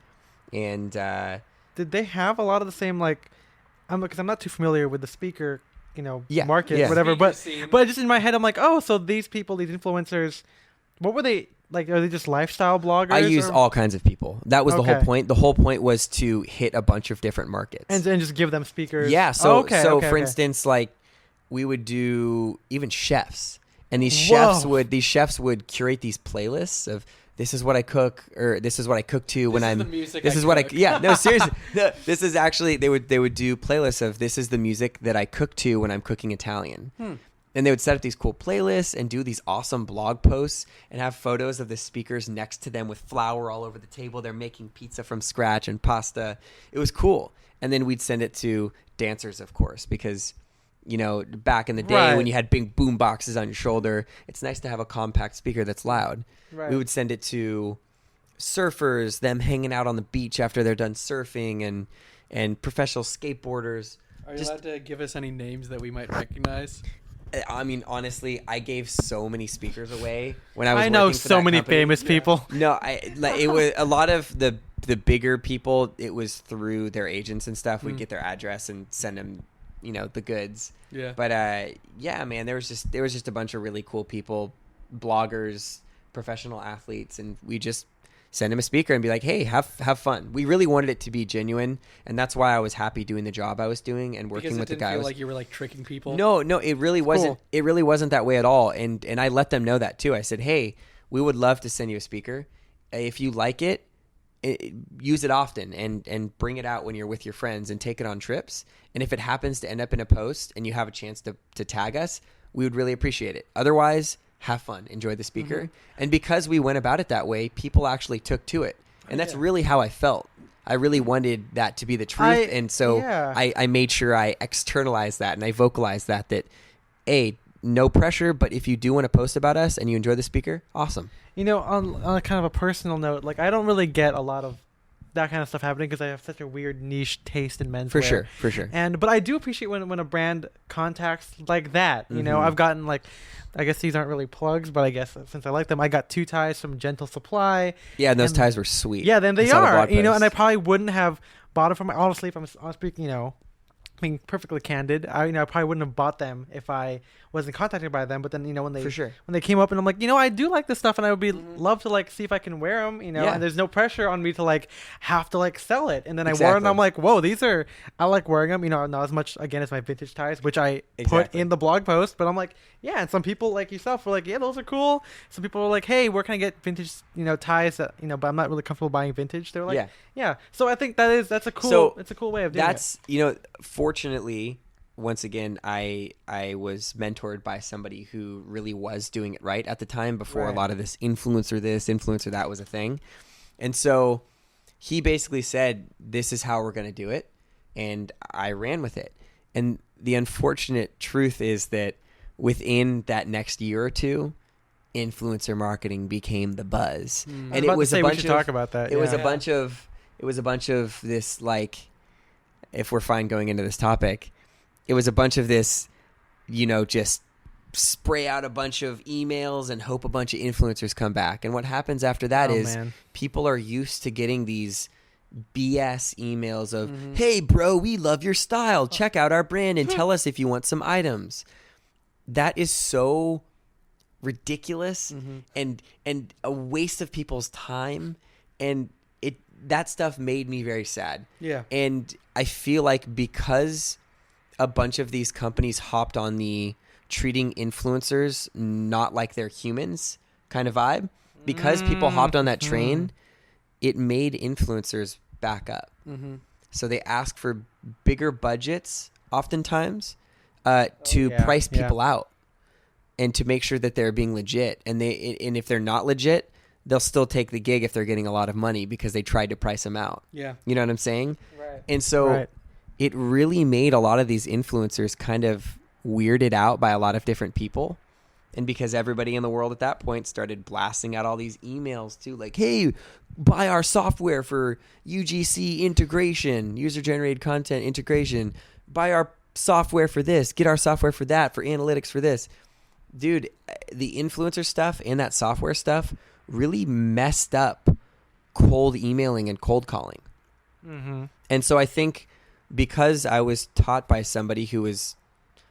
And Did they have a lot of the same like? Because I'm not too familiar with the speaker, Yeah, market, yeah. whatever. Speaker But scene. but just in my head, I'm like, oh, so these people, these influencers, what were they like? Are they just lifestyle bloggers? I used or- all kinds of people. That was the whole Okay. point. The whole point was to hit a bunch of different markets. and just give them speakers. Yeah. So, Oh, okay, okay, for okay. instance, like we would do even chefs, and these Whoa. chefs would curate these playlists of this is what I cook, or this is what I cook to when is I'm. the music This I is what cook. yeah. No, seriously. No, this is actually they would do playlists of this is the music that I cook to when I'm cooking Italian. And they would set up these cool playlists and do these awesome blog posts and have photos of the speakers next to them with flour all over the table. They're making pizza from scratch and pasta. It was cool. And then we'd send it to dancers, of course, because, back in the day Right. when you had big boom boxes on your shoulder, it's nice to have a compact speaker that's loud. Right. We would send it to surfers, them hanging out on the beach after they're done surfing, and professional skateboarders. Are you Just- allowed to give us any names that we might recognize? I mean, honestly, I gave so many speakers away when I was. I know working for so that many company. famous people. No, it was a lot of the bigger people. It was through their agents and stuff. We'd get their address and send them the goods. Yeah. But yeah, man, there was just a bunch of really cool people, bloggers, professional athletes, and we just send him a speaker and be like, hey, have fun. We really wanted it to be genuine, and that's why I was happy doing the job I was doing and working with the guy. Feel like you were like tricking people. No, it really wasn't. Cool. It really wasn't that way at all. And I let them know that too. I said, hey, we would love to send you a speaker. If you like it, use it often and bring it out when you're with your friends and take it on trips. And if it happens to end up in a post and you have a chance to tag us, we would really appreciate it. Otherwise, have fun, enjoy the speaker. Mm-hmm. And because we went about it that way, people actually took to it. And that's really how I felt. I really wanted that to be the truth. And so I made sure I externalized that and I vocalized that no pressure, but if you do want to post about us and you enjoy the speaker, awesome. On a kind of a personal note, like I don't really get a lot of that kind of stuff happening because I have such a weird niche taste in menswear. For sure. But I do appreciate when a brand contacts like that. I've gotten like, I guess these aren't really plugs, but I guess since I like them, I got 2 ties from Gentle Supply. Yeah, and those ties were sweet. Yeah, then they are. And I probably wouldn't have bought it from. Honestly, if I'm speaking, being perfectly candid, I probably wouldn't have bought them if I wasn't contacted by them. But then when they came up and I'm like, I do like this stuff and I would be love to like see if I can wear them. And there's no pressure on me to like have to like sell it. And then I wore it and I'm like, whoa, I like wearing them. Not as much again as my vintage ties, which I put in the blog post. But I'm like, yeah. And some people like yourself were like, yeah, those are cool. Some people were like, hey, where can I get vintage ties that but I'm not really comfortable buying vintage. They're like, yeah. So I think that's a cool way of doing it. Fortunately, once again, I was mentored by somebody who really was doing it right at the time before a lot of this, influencer that was a thing. And so he basically said, this is how we're going to do it. And I ran with it. And the unfortunate truth is that within that next year or two, influencer marketing became the buzz. And it was a bunch of talk about that. It was a bunch of this, like, if we're fine going into this topic, it was a bunch of this, just spray out a bunch of emails and hope a bunch of influencers come back. And what happens after that is people are used to getting these BS emails of, hey, bro, we love your style. Check out our brand and tell us if you want some items. That is so ridiculous and a waste of people's time. And that stuff made me very sad. Yeah. And I feel like because a bunch of these companies hopped on the treating influencers not like they're humans kind of vibe, because people hopped on that train, it made influencers back up. So they ask for bigger budgets oftentimes to price people out and to make sure that they're being legit. And if they're not legit, they'll still take the gig if they're getting a lot of money because they tried to price them out. Yeah. You know what I'm saying? Right. And so it really made a lot of these influencers kind of weirded out by a lot of different people. And because everybody in the world at that point started blasting out all these emails too, like, hey, buy our software for UGC integration, user-generated content integration. Buy our software for this. Get our software for that, for analytics for this. Dude, the influencer stuff and that software stuff really messed up cold emailing and cold calling. And so I think because I was taught by somebody who was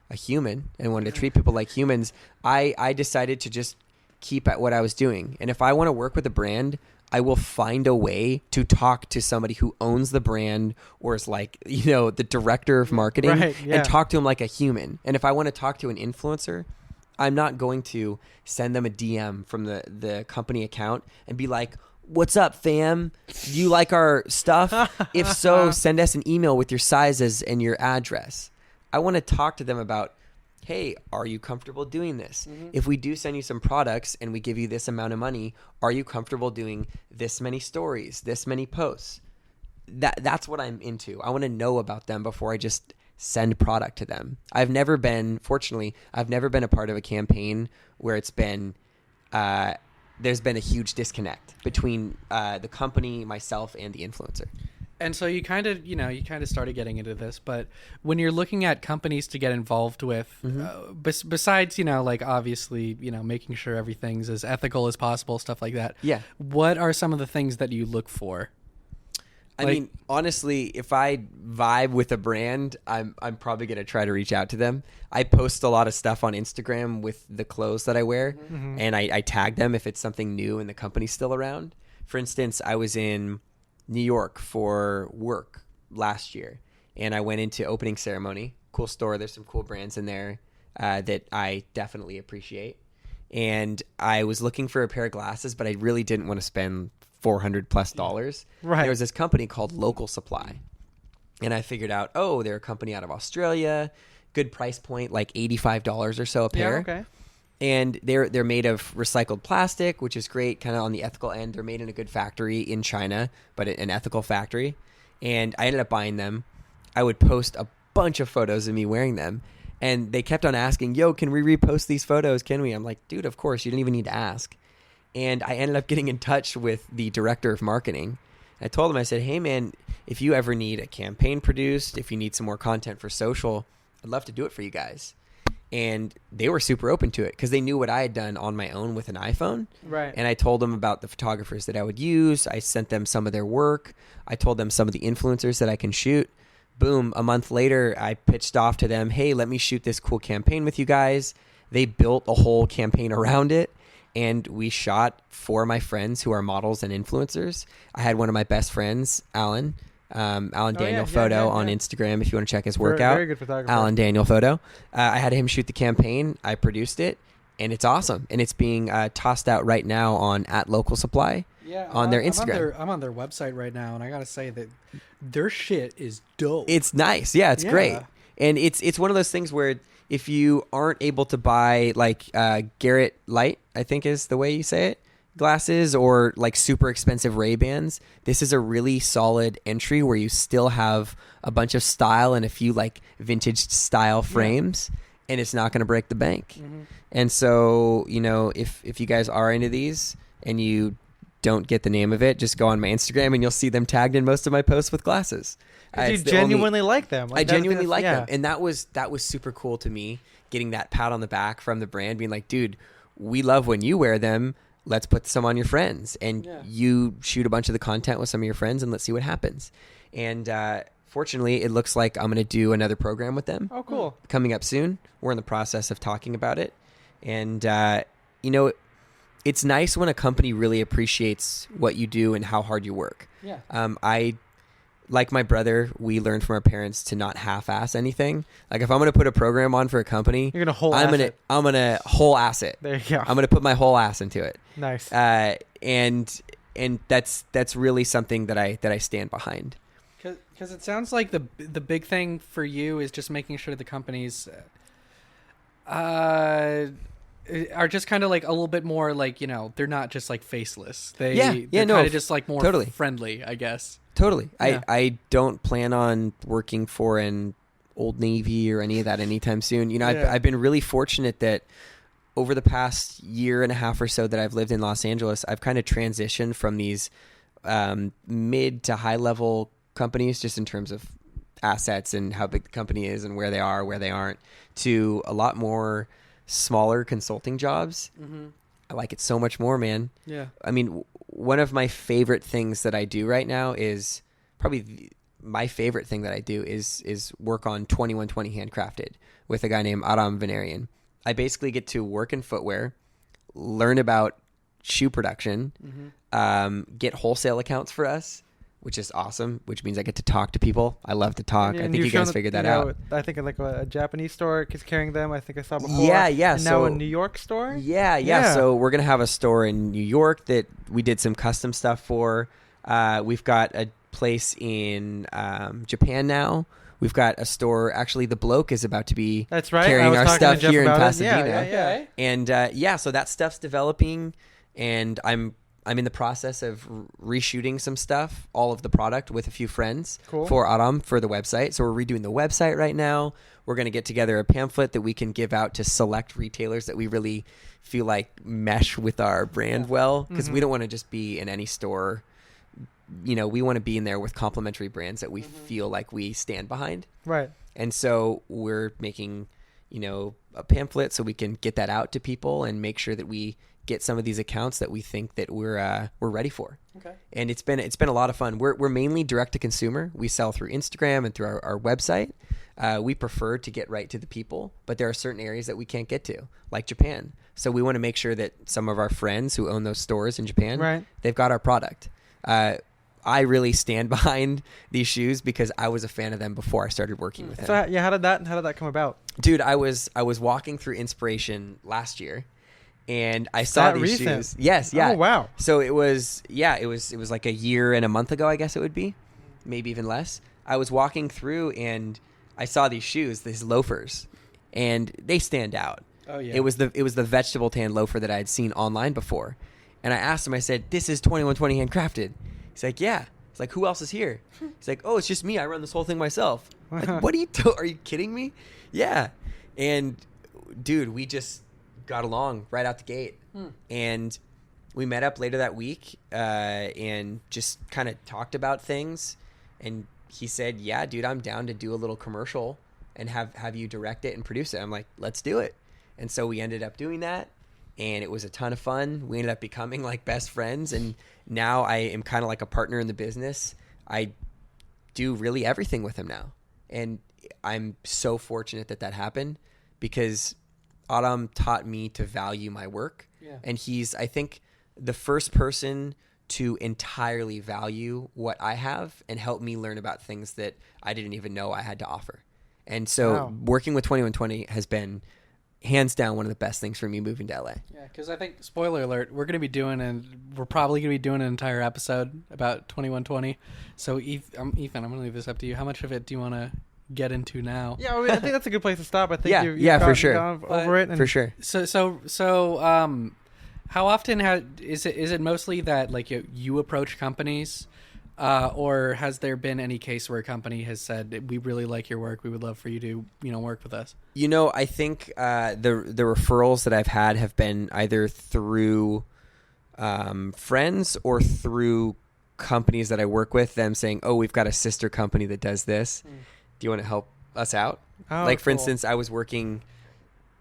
a human and wanted to treat people like humans, I decided to just keep at what I was doing. And if I want to work with a brand, I will find a way to talk to somebody who owns the brand or is like, the director of marketing and talk to him like a human. And if I want to talk to an influencer, I'm not going to send them a DM from the company account and be like, what's up, fam? Do you like our stuff? If so, send us an email with your sizes and your address. I want to talk to them about, hey, are you comfortable doing this? If we do send you some products and we give you this amount of money, are you comfortable doing this many stories, this many posts? That's what I'm into. I want to know about them before I just send product to them. Fortunately, I've never been a part of a campaign where it's been, there's been a huge disconnect between the company, myself, and the influencer. And so you kind of started getting into this, but when you're looking at companies to get involved with, besides, like obviously, making sure everything's as ethical as possible, stuff like that. Yeah. What are some of the things that you look for? I mean, honestly, if I vibe with a brand, I'm probably going to try to reach out to them. I post a lot of stuff on Instagram with the clothes that I wear, and I tag them if it's something new and the company's still around. For instance, I was in New York for work last year, and I went into opening ceremony. Cool store. There's some cool brands in there that I definitely appreciate. And I was looking for a pair of glasses, but I really didn't want to spend $400+. Right. There was this company called Local Supply, and I figured out, oh, they're a company out of Australia, good price point, like $85 or so a pair. Yeah, okay. And they're made of recycled plastic, which is great, kind of on the ethical end. They're made in a good factory in China, but an ethical factory. And I ended up buying them. I would post a bunch of photos of me wearing them, and they kept on asking, yo, can we repost these photos? Can we? I'm like, dude, of course. You didn't even need to ask. And I ended up getting in touch with the director of marketing. I told him, I said, hey, man, if you ever need a campaign produced, if you need some more content for social, I'd love to do it for you guys. And they were super open to it because they knew what I had done on my own with an iPhone. Right. And I told them about the photographers that I would use. I sent them some of their work. I told them some of the influencers that I can shoot. Boom, a month later, I pitched off to them, hey, let me shoot this cool campaign with you guys. They built a whole campaign around it, and we shot for my friends who are models and influencers. I had one of my best friends, Alan Daniel Photo on Instagram, if you want to check his work out. Very good photographer. Alan Daniel Photo. I had him shoot the campaign. I produced it, and it's awesome. And it's being tossed out right now on @LocalSupply. Yeah, on their Instagram. I'm on their website right now, and I gotta say that their shit is dope. It's nice. Yeah, it's great. And it's one of those things where if you aren't able to buy like Garret Light, I think is the way you say it, glasses, or like super expensive Ray-Bans, this is a really solid entry where you still have a bunch of style and a few like vintage style frames, and it's not going to break the bank. And so, you know, if you guys are into these and you don't get the name of it, just go on my Instagram and you'll see them tagged in most of my posts with glasses. You genuinely like them. I genuinely like them. And that was super cool to me, getting that pat on the back from the brand, being like, dude, we love when you wear them. Let's put some on your friends. And you shoot a bunch of the content with some of your friends and let's see what happens. And fortunately, it looks like I'm going to do another program with them. Oh, cool. Coming up soon. We're in the process of talking about it. And, you know, it's nice when a company really appreciates what you do and how hard you work. Yeah. I, like my brother, we learned from our parents to not half-ass anything. Like if I'm going to put a program on for a company, You're gonna whole I'm ass going to it. I'm going to whole ass it. There you go. I'm going to put my whole ass into it. Nice. And that's really something that I stand behind. Because it sounds like the big thing for you is just making sure the companies are just kind of like a little bit more like, you know, they're not just like faceless. They're kind of just like more friendly, I guess. Totally. Yeah. I don't plan on working for an Old Navy or any of that anytime soon. You know, I've been really fortunate that over the past year and a half or so that I've lived in Los Angeles, I've kind of transitioned from these mid to high level companies, just in terms of assets and how big the company is and where they are, where they aren't, to a lot more smaller consulting jobs. I like it so much more, man. Yeah. I mean, one of my favorite things that I do right now is probably my favorite thing that I do is work on 2120 Handcrafted with a guy named Aram Venerian. I basically get to work in footwear, learn about shoe production, get wholesale accounts for us, which is awesome, which means I get to talk to people. I love to talk. I think you guys figured that out. I think like a Japanese store is carrying them. I think I saw before. Yeah. And now a New York store? Yeah. So we're going to have a store in New York that we did some custom stuff for. We've got a place in Japan now. We've got a store. Actually, the bloke is about to be carrying our stuff here in Pasadena. And so that stuff's developing, and I'm in the process of reshooting some stuff, all of the product with a few friends for Aram for the website. So we're redoing the website right now. We're going to get together a pamphlet that we can give out to select retailers that we really feel like mesh with our brand well, because we don't want to just be in any store. You know, we want to be in there with complementary brands that we feel like we stand behind. Right. And so we're making, you know, a pamphlet so we can get that out to people and make sure that we get some of these accounts that we think that we're ready for. Okay. And it's been a lot of fun. We're mainly direct to consumer. We sell through Instagram and through our website. We prefer to get right to the people, but there are certain areas that we can't get to, like Japan. So we want to make sure that some of our friends who own those stores in Japan, they've got our product. I really stand behind these shoes because I was a fan of them before I started working with them. So yeah, how did that come about? Dude, I was walking through Inspiration last year, and I saw these shoes. Yes, yeah. Oh wow. So it was like a year and a month ago, I guess it would be, maybe even less. I was walking through and I saw these shoes, these loafers, and they stand out. Oh yeah. It was the vegetable tan loafer that I had seen online before, and I asked him. I said, "This is 2120 handcrafted." He's like, "Yeah." He's like, "Who else is here?" He's like, "Oh, it's just me. I run this whole thing myself." Like, what are you Are you kidding me? Yeah. And dude, we just got along right out the gate, and we met up later that week and just kind of talked about things. And he said, "Yeah, dude, I'm down to do a little commercial and have you direct it and produce it." I'm like, "Let's do it." And so we ended up doing that, and it was a ton of fun. We ended up becoming like best friends, and now I am kind of like a partner in the business. I do really everything with him now, and I'm so fortunate that happened because Adam taught me to value my work, and he's, I think, the first person to entirely value what I have and help me learn about things that I didn't even know I had to offer. And so working with 2120 has been hands down one of the best things for me moving to LA. Yeah, because I think, spoiler alert, we're probably going to be doing an entire episode about 2120. So Ethan, I'm going to leave this up to you. How much of it do you want to get into now? Yeah, I think that's a good place to stop. I think for sure. Over it and For sure. So how often is it mostly that like you approach companies, or has there been any case where a company has said, "We really like your work. We would love for you to work with us"? I think the referrals that I've had have been either through friends or through companies that I work with, them saying, "Oh, we've got a sister company that does this. Do you want to help us out?" Like, for instance, I was working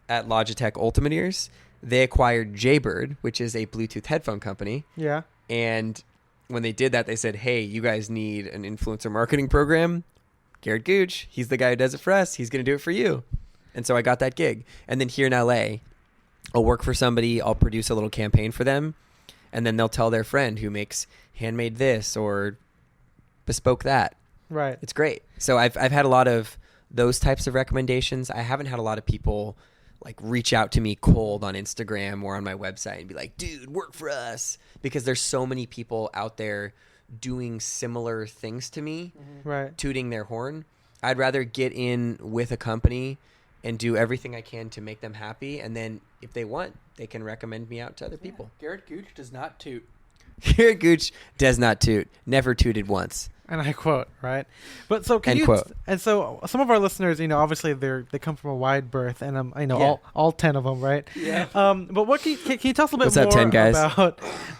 at Logitech Ultimate Ears. They acquired Jaybird, which is a Bluetooth headphone company. Yeah. And when they did that, they said, "Hey, you guys need an influencer marketing program. Garret Gooch, he's the guy who does it for us. He's going to do it for you." And so I got that gig. And then here in LA, I'll work for somebody. I'll produce a little campaign for them. And then they'll tell their friend who makes handmade this or bespoke that. Right. It's great. So I've had a lot of those types of recommendations. I haven't had a lot of people like reach out to me cold on Instagram or on my website and be like, "Dude, work for us," because there's so many people out there doing similar things to me, right, tooting their horn. I'd rather get in with a company and do everything I can to make them happy, and then if they want, they can recommend me out to other people. Garret Gooch does not toot. Garret Gooch does not toot. Never tooted once. And I quote, right? But so can End you? quote. And so some of our listeners, obviously they come from a wide berth, and I know all 10 of them, right? Yeah. But what can you tell us a little bit What's up, more 10 guys?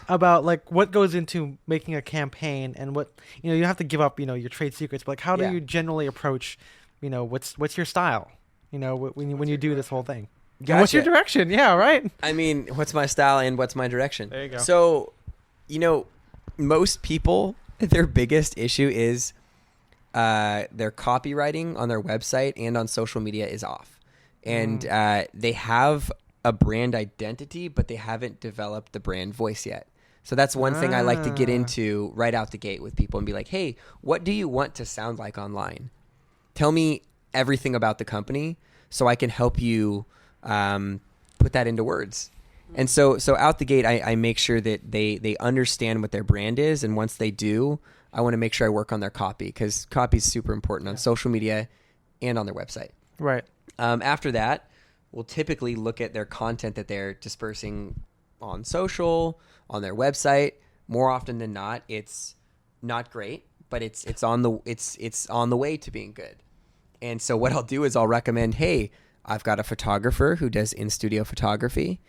about like what goes into making a campaign, and what you have to give up your trade secrets, but like how do you generally approach what's your style when you do this whole thing? Gotcha. What's your direction? Yeah, right. I mean, what's my style and what's my direction? There you go. So, most people, their biggest issue is their copywriting on their website and on social media is off. And they have a brand identity, but they haven't developed the brand voice yet. So that's one thing I like to get into right out the gate with people and be like, "Hey, what do you want to sound like online? Tell me everything about the company so I can help you put that into words." And so out the gate, I make sure that they understand what their brand is. And once they do, I want to make sure I work on their copy, because copy is super important on social media and on their website. Right. After that, we'll typically look at their content that they're dispersing on social, on their website. More often than not, it's not great, but it's on the way to being good. And so what I'll do is I'll recommend, "Hey, I've got a photographer who does in-studio photography,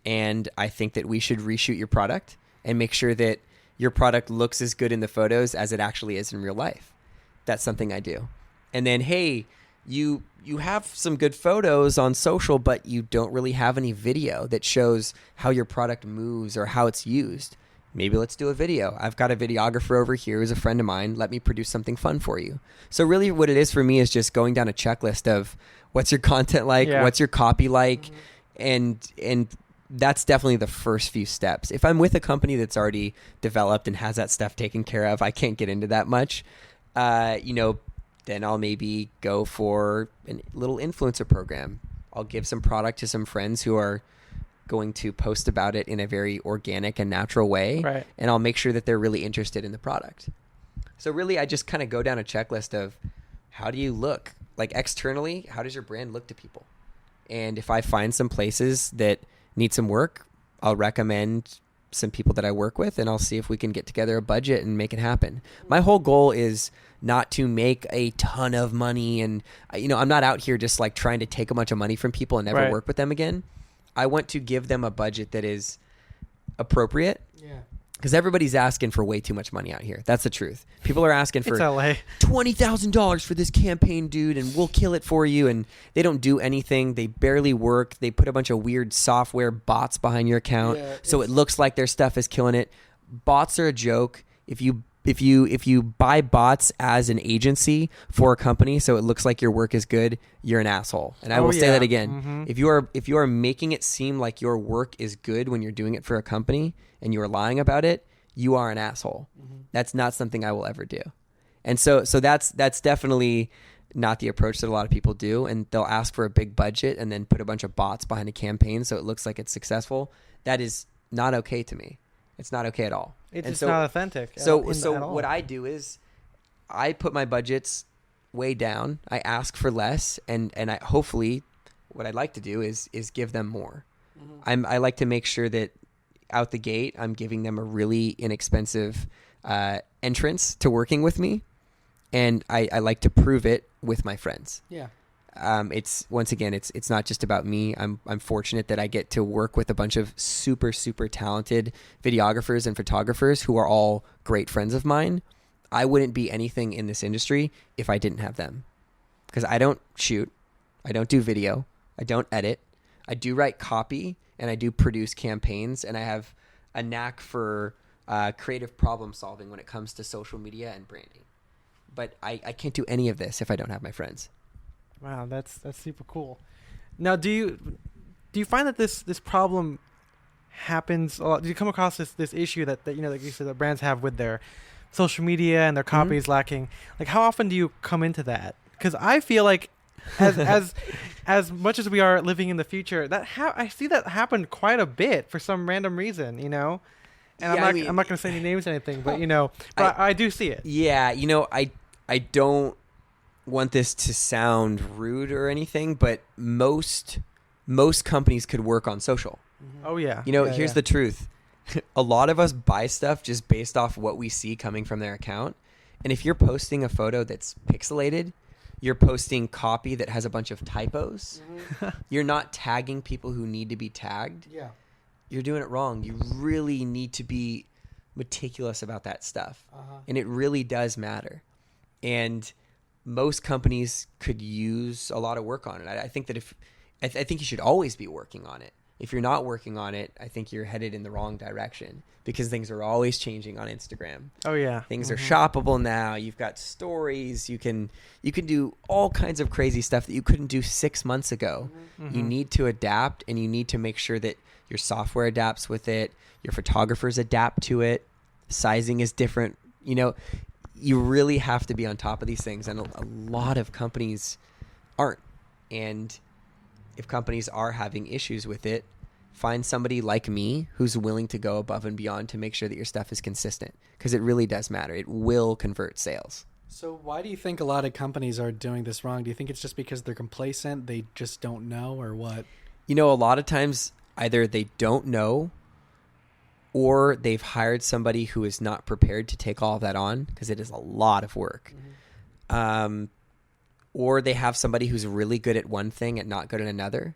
and I think that we should reshoot your product and make sure that your product looks as good in the photos as it actually is in real life." That's something I do. And then, "Hey, you have some good photos on social, but you don't really have any video that shows how your product moves or how it's used. Maybe let's do a video. I've got a videographer over here who's a friend of mine. Let me produce something fun for you. So really what it is for me is just going down a checklist of what's your content like, what's your copy like, and that's definitely the first few steps. If I'm with a company that's already developed and has that stuff taken care of, I can't get into that much. Then I'll maybe go for a little influencer program. I'll give some product to some friends who are going to post about it in a very organic and natural way. Right. And I'll make sure that they're really interested in the product. So really, I just kind of go down a checklist of how do you look? Like externally, how does your brand look to people? And if I find some places that need some work, I'll recommend some people that I work with, and I'll see if we can get together a budget and make it happen. My whole goal is not to make a ton of money, and I'm not out here just like trying to take a bunch of money from people and never work with them again. I want to give them a budget that is appropriate. Yeah. Because everybody's asking for way too much money out here. That's the truth. People are asking for $20,000 for this campaign, dude, and we'll kill it for you. And they don't do anything. They barely work. They put a bunch of weird software bots behind your account, so it looks like their stuff is killing it. Bots are a joke. If you buy bots as an agency for a company, so it looks like your work is good, you're an asshole. And I will say that again. Mm-hmm. If you are making it seem like your work is good when you're doing it for a company and you are lying about it, you are an asshole. Mm-hmm. That's not something I will ever do. And so that's definitely not the approach that a lot of people do. And they'll ask for a big budget and then put a bunch of bots behind a campaign so it looks like it's successful. That is not okay to me. It's not okay at all. It's not authentic. So what I do is I put my budgets way down. I ask for less, and I hopefully what I'd like to do is give them more. Mm-hmm. I like to make sure that out the gate I'm giving them a really inexpensive entrance to working with me, and I like to prove it with my friends. Yeah. It's not just about me. I'm fortunate that I get to work with a bunch of super, super talented videographers and photographers who are all great friends of mine. I wouldn't be anything in this industry if I didn't have them, because I don't shoot, I don't do video, I don't edit, I do write copy, and I do produce campaigns, and I have a knack for creative problem solving when it comes to social media and branding. But I can't do any of this if I don't have my friends. Wow, that's super cool. Now, do you find that this problem happens a lot? Do you come across this issue that like you said, that brands have with their social media and their copy is lacking? Like, how often do you come into that? Because I feel like as much as we are living in the future, I see that happen quite a bit for some random reason, And I'm not going to say any names or anything, but I do see it. Yeah, I don't want this to sound rude or anything, but most companies could work on social. Mm-hmm. Oh yeah. Here's the truth. A lot of us buy stuff just based off what we see coming from their account. And if you're posting a photo that's pixelated, you're posting copy that has a bunch of typos. Mm-hmm. You're not tagging people who need to be tagged. Yeah. You're doing it wrong. You really need to be meticulous about that stuff. And it really does matter. And most companies could use a lot of work on it. I think that I think you should always be working on it. If you're not working on it, I think you're headed in the wrong direction, because things are always changing on Instagram. Oh yeah. Things are shoppable now. You've got stories. You can do all kinds of crazy stuff that you couldn't do 6 months ago. Mm-hmm. You need to adapt, and you need to make sure that your software adapts with it. Your photographers adapt to it. Sizing is different. You really have to be on top of these things, and a lot of companies aren't. And if companies are having issues with it, find somebody like me who's willing to go above and beyond to make sure that your stuff is consistent, because it really does matter. It will convert sales. So why do you think a lot of companies are doing this wrong? Do you think it's just because they're complacent, they just don't know, or what? A lot of times either they don't know, or they've hired somebody who is not prepared to take all of that on, because it is a lot of work. Mm-hmm. Or they have somebody who's really good at one thing and not good at another.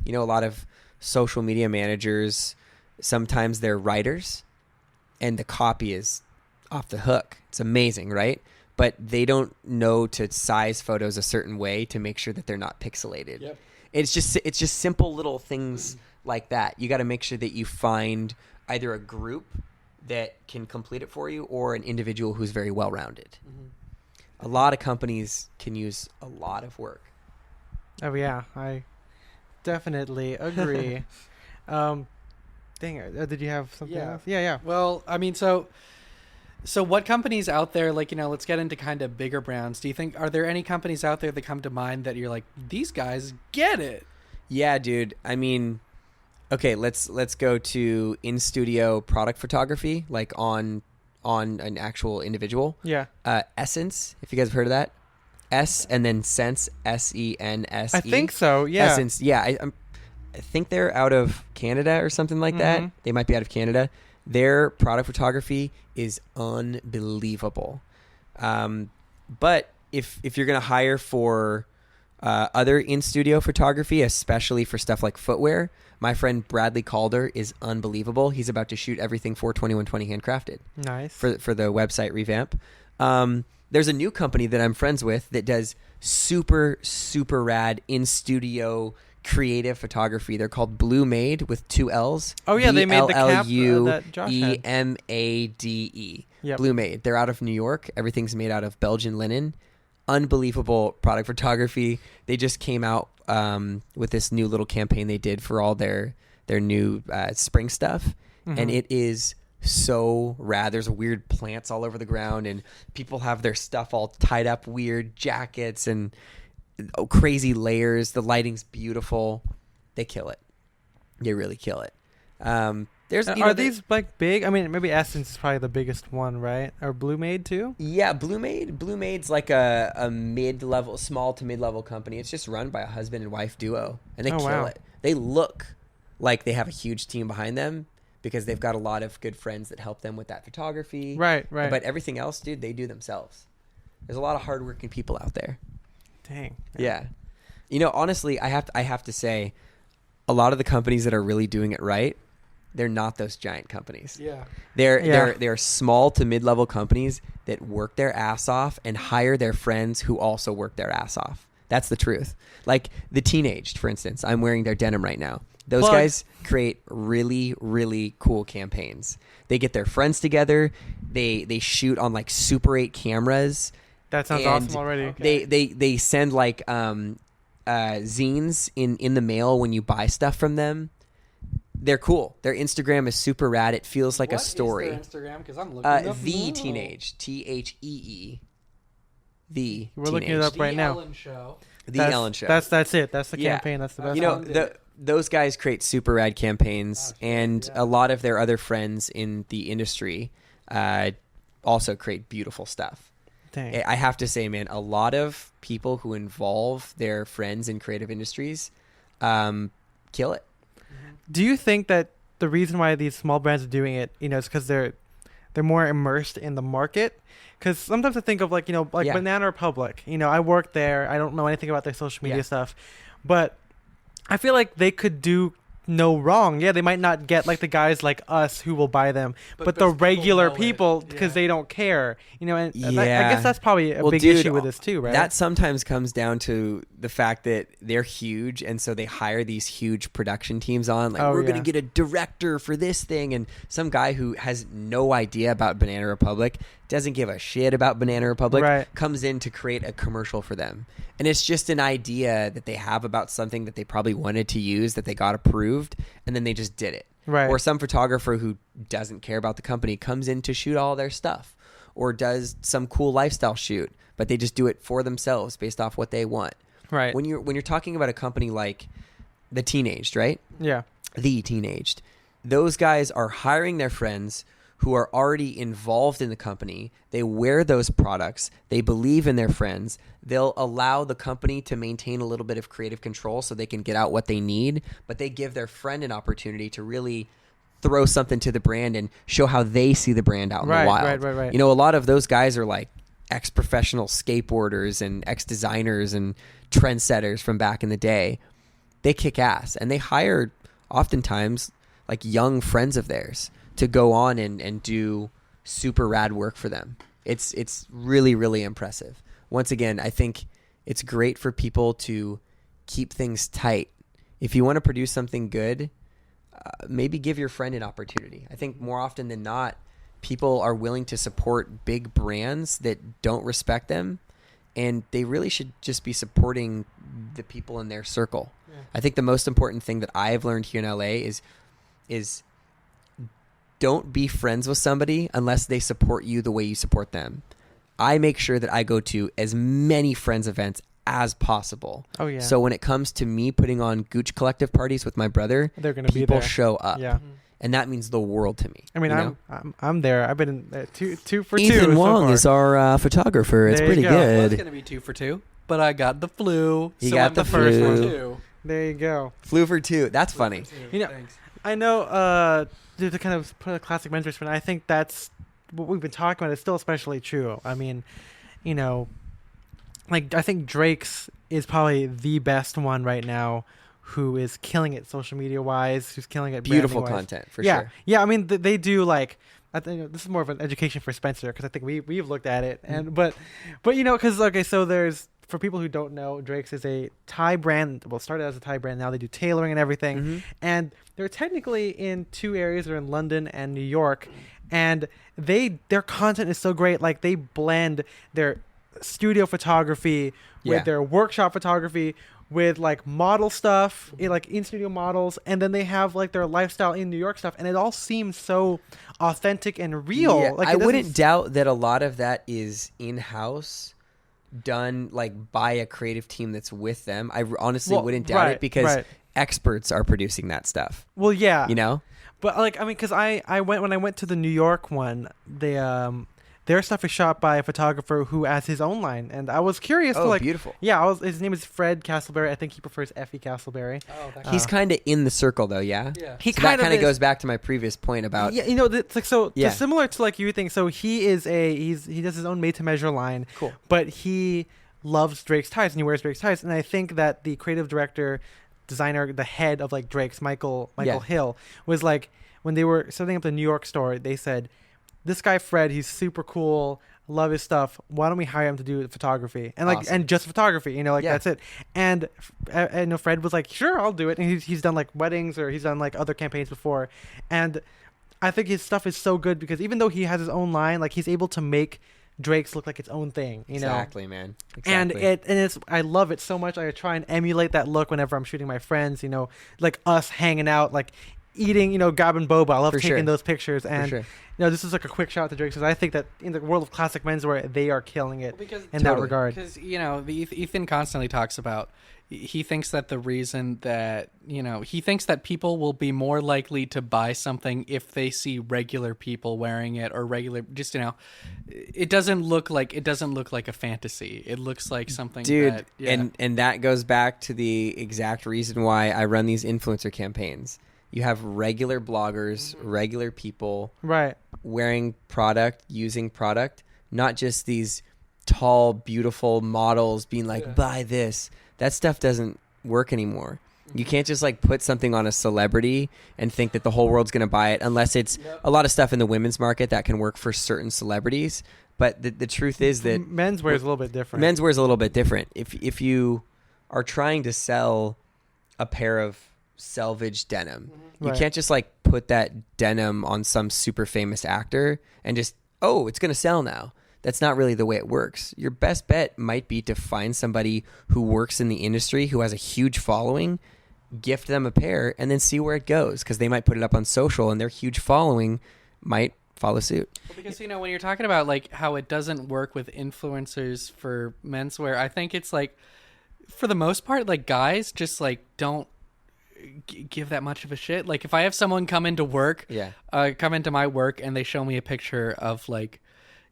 A lot of social media managers, sometimes they're writers and the copy is off the hook. It's amazing, right? but they don't know to size photos a certain way to make sure that they're not pixelated. Yep. It's just simple little things like that. You got to make sure that you find either a group that can complete it for you or an individual who's very well-rounded. A lot of companies can use a lot of work. Oh yeah, I definitely agree. Dang it. Did you have something Yeah. else? Yeah. Well, I mean, so what companies out there, like, let's get into kind of bigger brands. Are there any companies out there that come to mind that you're like, these guys get it? Yeah, dude. I mean, okay, let's go to in-studio product photography, like on an actual individual. Yeah. Essence, if you guys have heard of that. S and then Sense, Sense. I think so, yeah. Essence, yeah. I think they're out of Canada or something like that. They might be out of Canada. Their product photography is unbelievable. But if you're going to hire for other in-studio photography, especially for stuff like footwear, my friend Bradley Calder is unbelievable. He's about to shoot everything for 2120 handcrafted. Nice. For the website revamp. There's a new company that I'm friends with that does super, super rad in-studio creative photography. They're called Blue Made with 2 L's. Oh, yeah, they made the cap that Josh had. Blumade. Yep. Blue Made. They're out of New York. Everything's made out of Belgian linen. Unbelievable product photography. They just came out with this new little campaign they did for all their new spring stuff. And it is so rad. There's weird plants all over the ground, and people have their stuff all tied up, weird jackets and crazy layers. The lighting's beautiful. They kill it. They really kill it. These like big? I mean, maybe Essence is probably the biggest one, right? Or Blue Made too? Yeah, Blue Made's like a mid-level, small to mid-level company. It's just run by a husband and wife duo, and they kill it. They look like they have a huge team behind them because they've got a lot of good friends that help them with that photography. Right. But everything else, dude, they do themselves. There's a lot of hardworking people out there. Dang. Yeah. Honestly, I have to say, a lot of the companies that are really doing it right, they're not those giant companies. Yeah. They're small to mid-level companies that work their ass off and hire their friends who also work their ass off. That's the truth. Like the Teenaged, for instance. I'm wearing their denim right now. Those guys create really, really cool campaigns. They get their friends together. They shoot on like Super 8 cameras. That sounds awesome already. Okay. They send like zines in the mail when you buy stuff from them. They're cool. Their Instagram is super rad. It feels like a story. What is their Instagram? Because I'm looking up The Teenage, Thee. The We're looking it up right now. Ellen Show. Ellen Show. That's it. That's the campaign. That's the best. Those guys create super rad campaigns, and a lot of their other friends in the industry also create beautiful stuff. Dang. I have to say, man, a lot of people who involve their friends in creative industries kill it. Do you think that the reason why these small brands are doing it, is because they're more immersed in the market? Because sometimes I think of Banana Republic. I work there. I don't know anything about their social media stuff, but I feel like they could do no wrong. Yeah, they might not get like the guys like us who will buy them, but the regular people because they don't care. And I guess that's probably a big issue with this too, right? That sometimes comes down to the fact that they're huge, and so they hire these huge production teams on. Like, we're going to get a director for this thing, and some guy who has no idea about Banana Republic, doesn't give a shit about Banana Republic, comes in to create a commercial for them. And it's just an idea that they have about something that they probably wanted to use that they got approved, and then they just did it. Right. Or some photographer who doesn't care about the company comes in to shoot all their stuff, or does some cool lifestyle shoot, but they just do it for themselves based off what they want. Right. When you're talking about a company like the Teenaged, right? Yeah. The Teenaged. Those guys are hiring their friends who are already involved in the company. They wear those products. They believe in their friends. They'll allow the company to maintain a little bit of creative control so they can get out what they need, but they give their friend an opportunity to really throw something to the brand and show how they see the brand out in the wild. Right. A lot of those guys are like ex-professional skateboarders and ex-designers and trendsetters from back in the day. They kick ass, and they hire oftentimes like young friends of theirs to go on and do super rad work for them. It's really, really impressive. Once again, I think it's great for people to keep things tight. If you want to produce something good, maybe give your friend an opportunity. I think more often than not, people are willing to support big brands that don't respect them, and they really should just be supporting the people in their circle. Yeah. I think the most important thing that I've learned here in LA is don't be friends with somebody unless they support you the way you support them. I make sure that I go to as many friends events as possible. Oh yeah. So when it comes to me putting on Gooch Collective parties with my brother, they're going to be there. People show up. Yeah. And that means the world to me. I mean, I'm there. I've been two for Ethan 2 Wong so is our photographer. It's There you pretty go. Well, it's good. gonna be 2 for 2, but I got the flu. He so got I'm the first flu. one too. There you go. Flew for 2. That's funny. You know, Thanks. I know. To kind of put a classic men's wear spin, I think that's what we've been talking about. It's still especially true. I mean, you know, like I think Drake's is probably the best one right now, who is killing it social media wise, who's killing it Beautiful branding-wise. content, for yeah. sure. Yeah, I mean they do like. I think this is more of an education for Spencer because I think we've looked at it and but you know because okay, so there's, for people who don't know, Drake's is a Thai brand. Well, started as a Thai brand. Now they do tailoring and everything. Mm-hmm. And they're technically in 2 areas. They're in London and New York. And their content is so great. Like they blend their studio photography with their workshop photography with like model stuff, like in studio models, and then they have like their lifestyle in New York stuff, and it all seems so authentic and real. Yeah, Like I wouldn't doubt that a lot of that is in-house, done like by a creative team that's with them. I honestly wouldn't doubt it because experts are producing that stuff. Well, yeah, you know. But like, I mean, because I went to the New York one, they their stuff is shot by a photographer who has his own line, and I was curious. Oh, like, beautiful. Yeah, his name is Fred Castleberry. I think he prefers Effie Castleberry. Oh, He's kind of in the circle though, yeah. Yeah. He So that kind of is. goes back to my previous point about Yeah, you know, it's like so Yeah. similar to like you think. So he does his own made to measure line. Cool. But he loves Drake's ties and he wears Drake's ties, and I think that the creative director, designer, the head of like Drake's, Michael Hill, was like, when they were setting up the New York store, they said, this guy Fred, he's super cool, love his stuff, why don't we hire him to do photography and like Awesome. and just photography, you know, like that's it. And Fred was like, sure, I'll do it. And he's done like weddings, or he's done like other campaigns before, and I think his stuff is so good because even though he has his own line, like he's able to make Drake's look like its own thing, you know. Exactly, man. And Exactly. it's I love it so much. I try and emulate that look whenever I'm shooting my friends, you know, like us hanging out, like eating, you know, gabbing boba. I love For taking sure. those pictures. And sure. you know, this is like a quick shout out to Drake, because I think that in the world of classic menswear, they are killing it in that regard. Because, you know, Ethan constantly talks about, he thinks that the reason that, you know, he thinks that people will be more likely to buy something if they see regular people wearing it, or regular, just, you know, it doesn't look like a fantasy. It looks like something Dude, that, yeah. and that goes back to the exact reason why I run these influencer campaigns. You have regular bloggers, regular people Right. wearing product, using product, not just these tall, beautiful models being like, buy this. That stuff doesn't work anymore. You can't just like put something on a celebrity and think that the whole world's going to buy it, unless it's a lot of stuff in the women's market that can work for certain celebrities. But the truth is that Menswear is a little bit different. menswear is a little bit different. If you are trying to sell a pair of selvage denim, you Right. can't just like put that denim on some super famous actor and just, oh, it's going to sell now. That's not really the way it works. Your best bet might be to find somebody who works in the industry, who has a huge following, gift them a pair, and then see where it goes, because they might put it up on social and their huge following might follow suit. Well, because, you know, when you're talking about like how it doesn't work with influencers for menswear, I think it's like, for the most part, like guys just like don't give that much of a shit. Like if I have someone come into work, come into my work, and they show me a picture of like,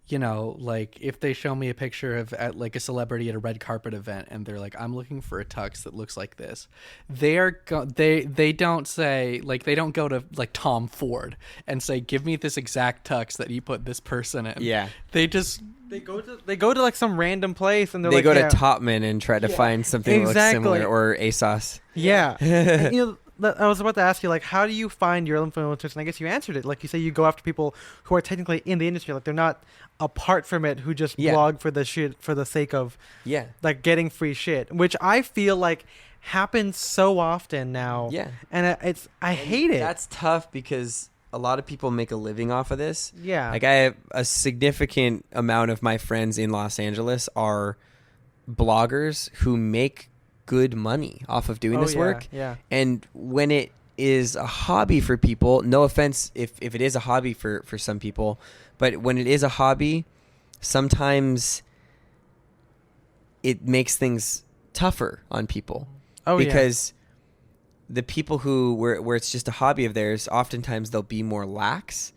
you know, like if they show me a picture of at like a celebrity at a red carpet event, and they're like, I'm looking for a tux that looks like this, they don't say, like, they don't go to like Tom Ford and say, give me this exact tux that you put this person in. Yeah. They just They go to like some random place, and they're They like, go yeah. to Topman and try to find something that looks Exactly. similar, or ASOS. Yeah. And, you know, I was about to ask you, like, how do you find your influencers? And I guess you answered it. Like you say, you go after people who are technically in the industry, like they're not apart from it, who just blog for the shit for the sake of like getting free shit, which I feel like happens so often now. Yeah, and I hate it. That's tough because a lot of people make a living off of this. Yeah, like I have a significant amount of my friends in Los Angeles are bloggers who make good money off of doing this work. Yeah. And when it is a hobby for people, no offense if it is a hobby for some people, but when it is a hobby, sometimes it makes things tougher on people. Because the people who where it's just a hobby of theirs, oftentimes they'll be more lax.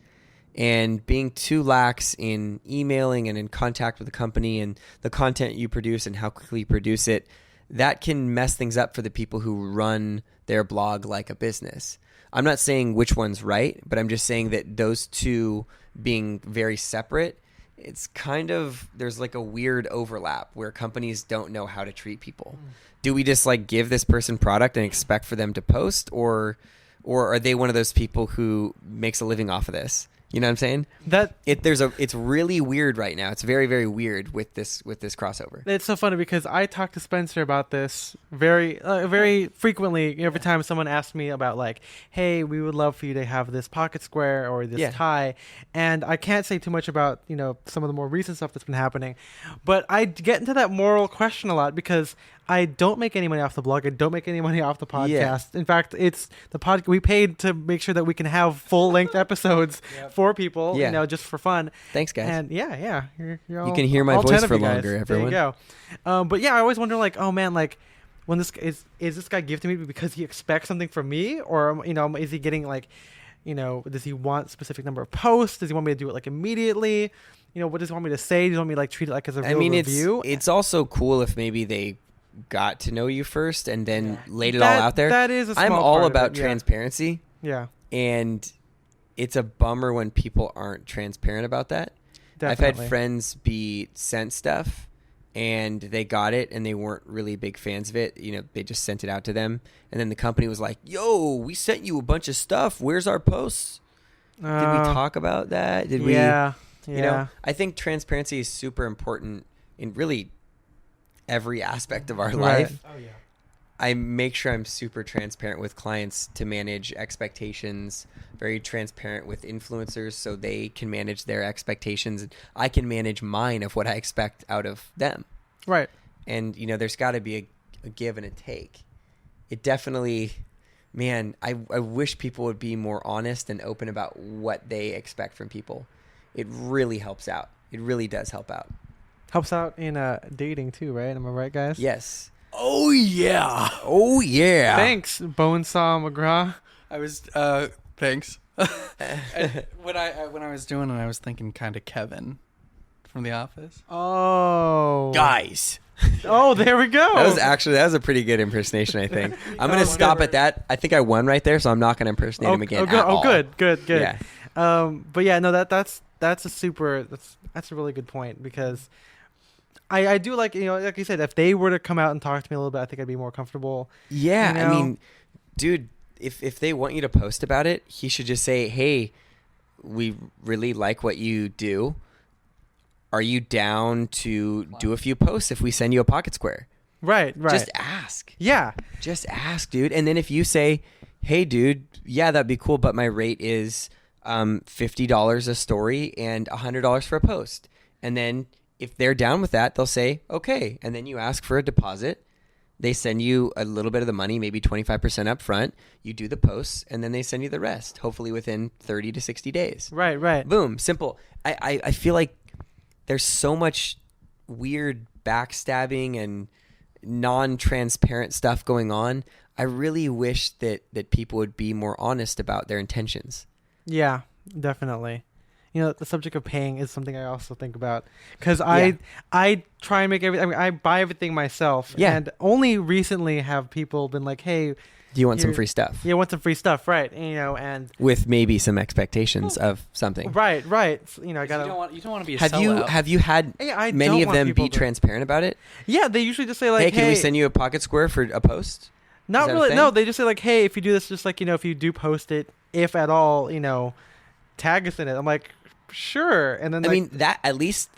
And being too lax in emailing and in contact with the company and the content you produce and how quickly you produce it, that can mess things up for the people who run their blog like a business. I'm not saying which one's right, but I'm just saying that those two being very separate, it's kind of, there's like a weird overlap where companies don't know how to treat people. Do we just like give this person product and expect for them to post, or are they one of those people who makes a living off of this? You know what I'm saying? It's really weird right now. It's very, very weird with this crossover. It's so funny because I talk to Spencer about this very frequently. Every time someone asks me about like, hey, we would love for you to have this pocket square or this tie, and I can't say too much about some of the more recent stuff that's been happening, but I get into that moral question a lot because I don't make any money off the blog. I don't make any money off the podcast. Yeah. In fact, it's the podcast we paid to make sure that we can have full-length episodes for people, just for fun. Thanks, guys. And you're all, you can hear my voice for longer, everyone. There you go. But yeah, I always wonder, like, oh man, like, when this is this guy gifting me because he expects something from me, or is he getting like, does he want a specific number of posts? Does he want me to do it like immediately? What does he want me to say? Does he want me to like treat it like as a real review? It's also cool if maybe they got to know you first and then laid it all out there. That is a small I'm all part about of it, transparency. Yeah. And it's a bummer when people aren't transparent about that. Definitely. I've had friends be sent stuff and they got it and they weren't really big fans of it. They just sent it out to them. And then the company was like, yo, we sent you a bunch of stuff. Where's our posts? Did we talk about that? Did we? Yeah. I think transparency is super important in really every aspect of our life. Oh yeah. I make sure I'm super transparent with clients to manage expectations, very transparent with influencers so they can manage their expectations and I can manage mine of what I expect out of them. Right. And there's got to be a give and a take. It definitely, man, I wish people would be more honest and open about what they expect from people. It really helps out. It really does help out. Helps out in dating too, right? Am I right, guys? Yes. Oh yeah. Oh yeah. Thanks, Bonesaw McGraw. I was thanks. When I was doing it, I was thinking kind of Kevin from The Office. Oh, Guys. Oh, there we go. That was a pretty good impersonation, I think. I'm going to stop at that. I think I won right there, so I'm not going to impersonate him again. Good. Yeah. But yeah, no, that's a really good point because I do like you said, if they were to come out and talk to me a little bit, I think I'd be more comfortable. Yeah, I mean, dude, if they want you to post about it, he should just say, hey, we really like what you do. Are you down to do a few posts if we send you a pocket square? Right. Just ask. Yeah. Just ask, dude. And then if you say, hey, dude, yeah, that'd be cool, but my rate is $50 a story and $100 for a post. And then if they're down with that, they'll say, okay. And then you ask for a deposit. They send you a little bit of the money, maybe 25% up front. You do the posts, and then they send you the rest, hopefully within 30 to 60 days. Right. Boom. Simple. I feel like there's so much weird backstabbing and non-transparent stuff going on. I really wish that people would be more honest about their intentions. Yeah, definitely. The subject of paying is something I also think about because I try and make everything. I mean, I buy everything myself. Yeah. And only recently have people been like, "Hey, do you want some free stuff?" Yeah, want some free stuff, right? And with maybe some expectations of something. Right. I gotta. You don't want to be a sellout. Have you had many of them be transparent about it? Yeah, they usually just say like, "Hey, can we send you a pocket square for a post?" Not that a really. thing? No, they just say like, hey, if you do this, just like, if you do post it, if at all, tag us in it. I'm like, sure. And then I like, mean, that at least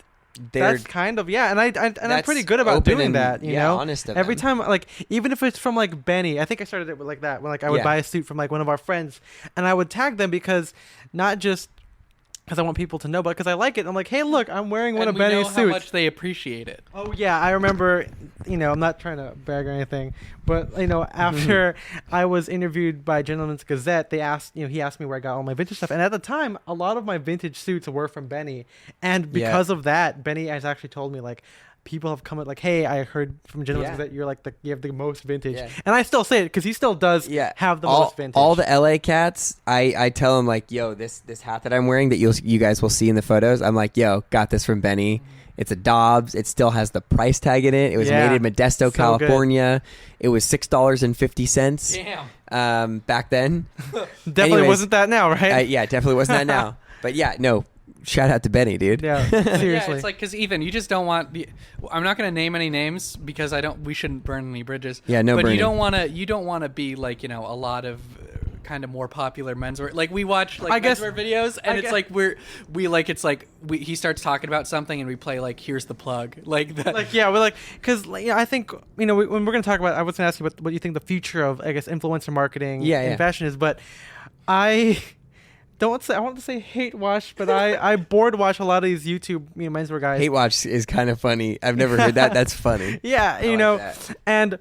they're that's kind of and I'm that's pretty good about open doing and, that. honest of Every them. time, like, even if it's from like Benny, I think I started it with like that when like I would Yeah. buy a suit from like one of our friends, and I would tag them because not just because I want people to know, but because I like it. I'm like, hey, look, I'm wearing one and of we know Benny's how suits. much they appreciate it. Oh yeah, I remember. I'm not trying to brag or anything, but after I was interviewed by Gentleman's Gazette, they asked, he asked me where I got all my vintage stuff, and at the time, a lot of my vintage suits were from Benny, and because of that, Benny has actually told me like, people have come up like, hey, I heard from Gentleman's Gazette you're like you have the most vintage, and I still say it because he still does have the most vintage. All the LA cats, I tell them like, yo, this hat that I'm wearing that you guys will see in the photos, I'm like, yo, got this from Benny. It's a Dobbs. It still has the price tag in it. It was made in Modesto, so California. It was $6.50. Damn. Back then. Definitely Anyways, wasn't that now, right? yeah, definitely wasn't that now. But yeah, no. Shout out to Benny, dude. Yeah, seriously. Yeah, it's like because Ethan, you just don't want. I'm not going to name any names because we shouldn't burn any bridges. Yeah, no But burning. you don't want to be like a lot of kind of more popular menswear. Like we watch like I guess- menswear videos, and I it's guess- like he starts talking about something, and we play like here's the plug, like that. Like we're like because I think when we're gonna talk about, I was gonna ask you what you think the future of I guess influencer marketing in fashion is, but I want to say hate watch, but I bored watch a lot of these YouTube menswear guys. Hate watch is kind of funny. I've never heard that. That's funny. Yeah, I like that. and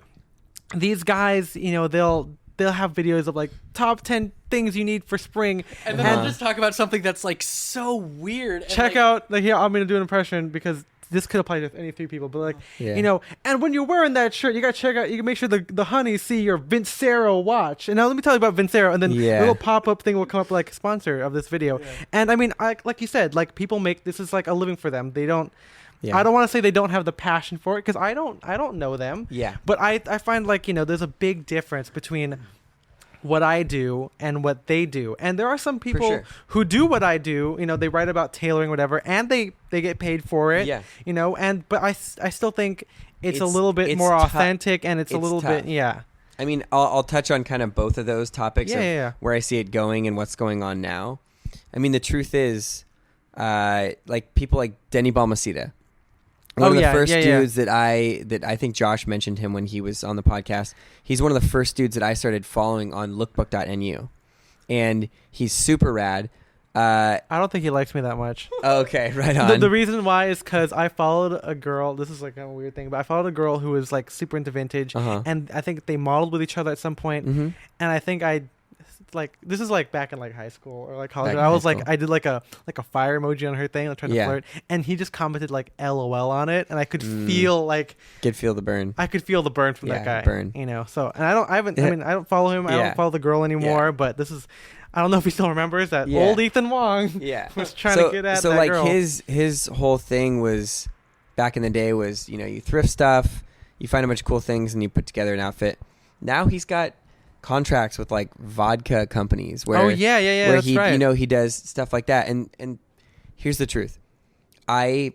these guys, they'll have videos of like top 10 things you need for spring, and then they'll just talk about something that's like so weird. And check like, out like here I'm gonna do an impression because this could apply to any three people, but like and when you're wearing that shirt, you gotta check out. You can make sure the honeys see your Vincero watch. And now let me tell you about Vincero, and then a little pop-up thing will come up like sponsor of this video. And I mean, like you said, like people make this is like a living for them. They don't. I don't want to say they don't have the passion for it because I don't know them. Yeah. But I find like there's a big difference between what I do and what they do. And there are some people who do what I do, they write about tailoring, whatever, and they get paid for it, but I still think it's a little bit more authentic and it's a little tough. bit, I mean, I'll touch on kind of both of those topics where I see it going and what's going on now. I mean, the truth is, like people like Denny Balmaceda. One of the first dudes that I think Josh mentioned him when he was on the podcast. He's one of the first dudes that I started following on lookbook.nu. And he's super rad. I don't think he likes me that much. Okay, right on. The reason why is because I followed a girl. This is like a weird thing, but I followed a girl who was like super into vintage, and I think they modeled with each other at some point. And I think this is like back in like high school or like college. I was like, I did like a fire emoji on her thing, like trying to flirt, and he just commented like LOL on it, and I could feel like feel the burn. I could feel the burn from that guy. Burn. So and I don't follow him. I don't follow the girl anymore. But this is. I don't know if he still remembers that old Ethan Wong was trying to get at that like girl. his whole thing was back in the day was you thrift stuff, you find a bunch of cool things and you put together an outfit. Now he's got contracts with like vodka companies where where that's he right. He does stuff like that. And here's the truth, I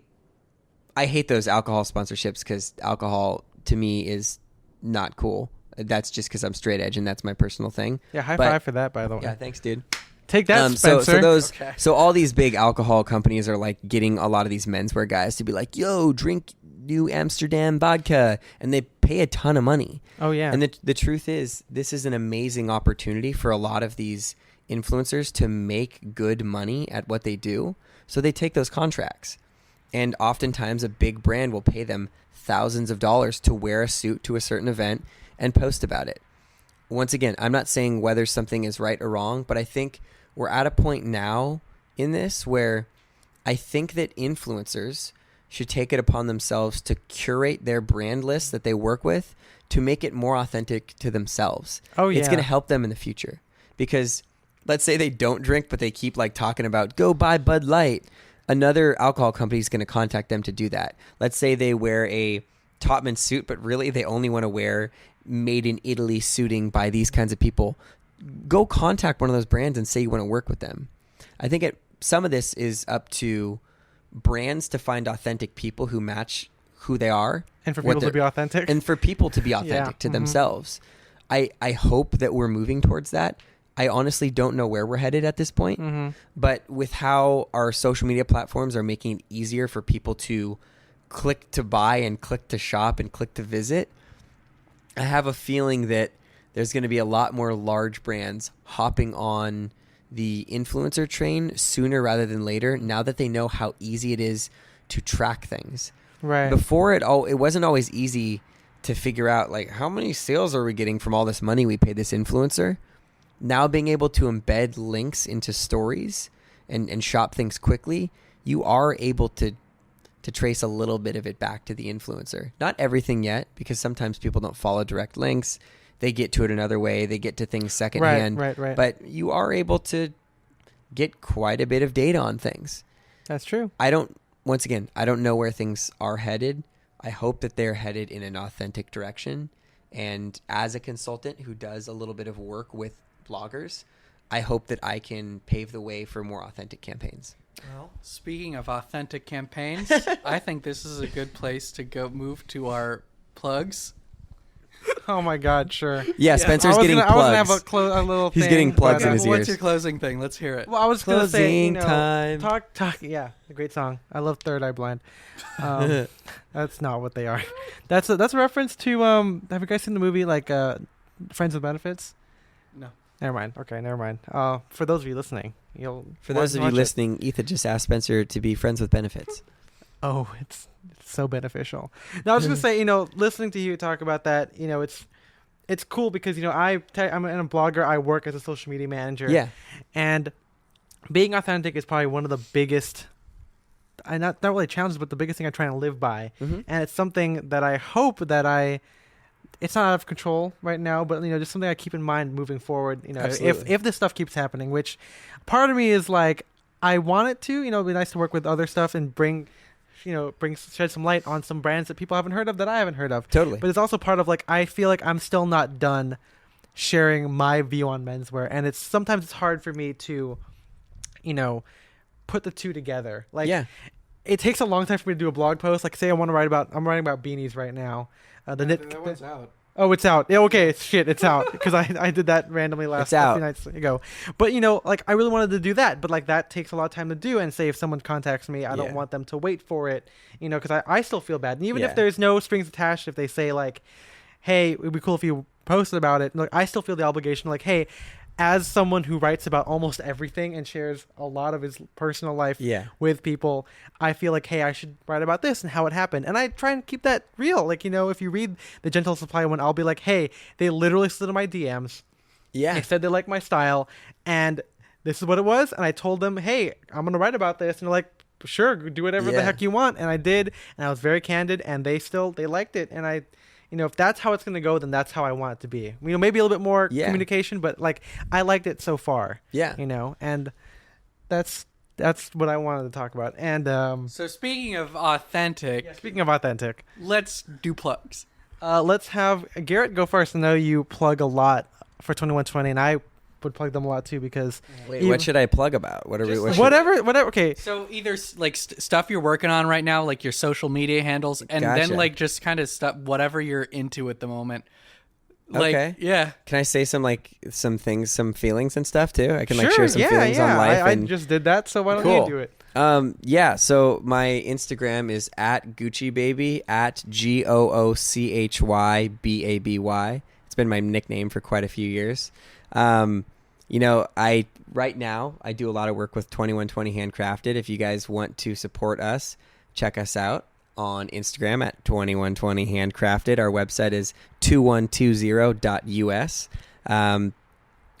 hate those alcohol sponsorships because alcohol to me is not cool. That's just because I'm straight edge and that's my personal thing. Yeah, high five for that, by the way. Yeah, thanks, dude. Take that, Spencer. So all these big alcohol companies are like getting a lot of these menswear guys to be like, yo, drink New Amsterdam vodka, and they pay a ton of money. Oh yeah. And the truth is, this is an amazing opportunity for a lot of these influencers to make good money at what they do. So they take those contracts, and oftentimes a big brand will pay them thousands of dollars to wear a suit to a certain event and post about it. Once again, I'm not saying whether something is right or wrong, but I think we're at a point now in this where I think that influencers should take it upon themselves to curate their brand list that they work with to make it more authentic to themselves. Oh yeah. It's going to help them in the future because let's say they don't drink, but they keep like talking about go buy Bud Light. Another alcohol company is going to contact them to do that. Let's say they wear a Topman suit, but really they only want to wear made in Italy suiting by these kinds of people. Go contact one of those brands and say you want to work with them. I think some of this is up to brands to find authentic people who match who they are. And for people to be authentic. And for people to be authentic to themselves. I hope that we're moving towards that. I honestly don't know where we're headed at this point, but with how our social media platforms are making it easier for people to click to buy and click to shop and click to visit, I have a feeling that there's going to be a lot more large brands hopping on the influencer train sooner rather than later, now that they know how easy it is to track things. Right. Before it wasn't always easy to figure out, like, how many sales are we getting from all this money we paid this influencer? Now being able to embed links into stories and shop things quickly, you are able to trace a little bit of it back to the influencer. Not everything yet, because sometimes people don't follow direct links. They get to it another way. They get to things secondhand. Right. But you are able to get quite a bit of data on things. That's true. Once again, I don't know where things are headed. I hope that they're headed in an authentic direction. And as a consultant who does a little bit of work with bloggers, I hope that I can pave the way for more authentic campaigns. Well, speaking of authentic campaigns, I think this is a good place to go move to our plugs. Oh my God, sure. Yeah, Spencer's getting plugs. I was gonna have a little He's thing, getting plugs but, in his What's ears. your closing thing? Let's hear it. Well, I was gonna say, Closing time. talk. Yeah, a great song. I love Third Eye Blind. That's not what they are. That's a reference to have you guys seen the movie like Friends with Benefits? No. Never mind. Okay, never mind. For those of you listening, For those of you listening, Ethan just asked Spencer to be friends with benefits. Oh, it's so beneficial. Now I was gonna say, listening to you talk about that, it's cool because I'm a blogger. I work as a social media manager. Yeah, and being authentic is probably one of the biggest. Not really challenges, but the biggest thing I try and live by. And it's something that I hope that it's not out of control right now, but just something I keep in mind moving forward. If this stuff keeps happening, which part of me is like, I want it to. It'd be nice to work with other stuff and shed some light on some brands that people haven't heard of that I haven't heard of. totally. But it's also part of like, I feel like I'm still not done sharing my view on menswear, and sometimes it's hard for me to, put the two together. Like, it takes a long time for me to do a blog post. Like, say I'm writing about beanies right now. That one's out. Oh, it's out. Yeah, okay, it's out because I did that randomly a few nights ago. But I really wanted to do that, but like that takes a lot of time to do. And say if someone contacts me, I don't want them to wait for it, because I still feel bad. And even if there's no strings attached, if they say like, hey, it'd be cool if you posted about it, like I still feel the obligation, like, hey, as someone who writes about almost everything and shares a lot of his personal life with people, I feel like, hey, I should write about this and how it happened. And I try and keep that real. Like, if you read the Gentle Supply one, I'll be like, hey, they literally slid in my DMs. Yeah. They said they like my style and this is what it was. And I told them, hey, I'm going to write about this. And they're like, sure, do whatever the heck you want. And I did. And I was very candid and they liked it. And I... if that's how it's going to go, then that's how I want it to be. Maybe a little bit more communication, but like I liked it so far. Yeah. And that's what I wanted to talk about. And so speaking of authentic, let's do plugs. Let's have Garrett go first. I know you plug a lot for 2120, and I would plug them a lot too because. Wait, what should I plug about? Whatever. Okay. So either like stuff you're working on right now, like your social media handles, and then like just kind of stuff whatever you're into at the moment. Like, okay. Yeah. Can I say some things, some feelings and stuff too? I can share some feelings on life. I just did that, so why don't you do it? Yeah. So my Instagram is at Gucci Baby at GOOCHYBABY. It's been my nickname for quite a few years. Right now I do a lot of work with 2120 Handcrafted. If you guys want to support us, check us out on Instagram at 2120 Handcrafted. Our website is 2120.us.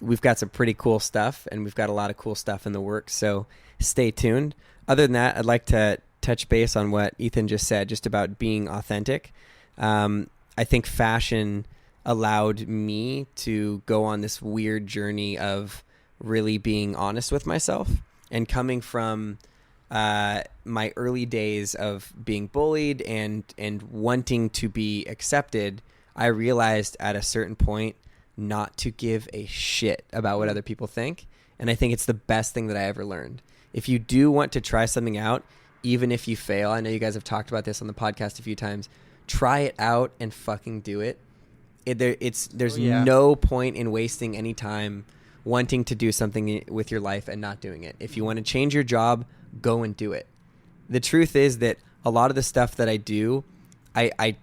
We've got some pretty cool stuff, and we've got a lot of cool stuff in the works, so stay tuned. Other than that, I'd like to touch base on what Ethan just said, just about being authentic. I think fashion allowed me to go on this weird journey of really being honest with myself, and coming from my early days of being bullied and wanting to be accepted, I realized at a certain point not to give a shit about what other people think. And I think it's the best thing that I ever learned. If you do want to try something out, even if you fail, I know you guys have talked about this on the podcast a few times, try it out and fucking do it. there's yeah. no point in wasting any time wanting to do something with your life and not doing it. If you want to change your job, go and do it. The truth is that a lot of the stuff that I do, I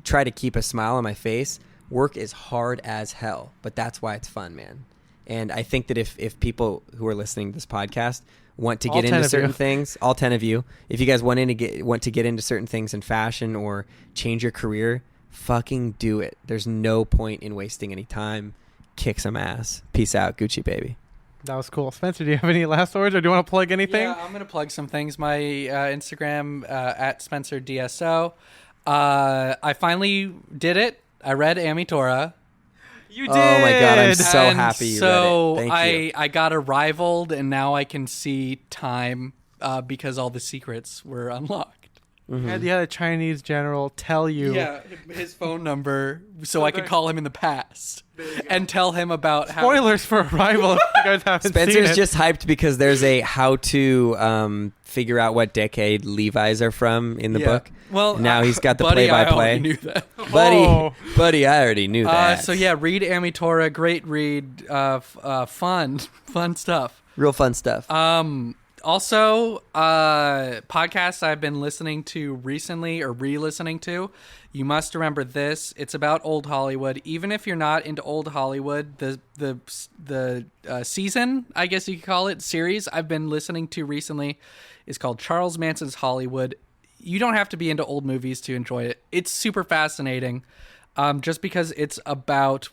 try to keep a smile on my face. Work is hard as hell, but that's why it's fun, man. And I think that if people who are listening to this podcast want to get into certain things, all 10 of you, if you guys want to get into certain things in fashion or change your career, fucking do it. There's no point in wasting any time. Kick some ass. Peace out, Gucci baby. That was cool. Spencer, do you have any last words, or do you want to plug anything? Yeah, I'm going to plug some things. My Instagram, at SpencerDSO. I finally did it. I read Amy Torah. You did! Oh my God, I'm so And happy you so read it. Thank you. I got arrivaled, and now I can see time because all the secrets were unlocked. You had a Chinese general tell you. Yeah, his phone number, so I could call him in the past and tell him about how. Spoilers for Arrival if you guys haven't seen Spencer's it. just hyped because there's a how to figure out what decade Levi's are from in the book. Well, now he's got the buddy, I play-by-play. already knew that. Buddy, I already knew that. So yeah, read Amy Torah. Great read. Fun stuff. Real fun stuff. Also, podcasts I've been listening to recently or re-listening to. You must remember this. It's about old Hollywood. Even if you're not into old Hollywood, the season, I guess you could call it, series I've been listening to recently is called Charles Manson's Hollywood. You don't have to be into old movies to enjoy it. It's super fascinating. Just because it's about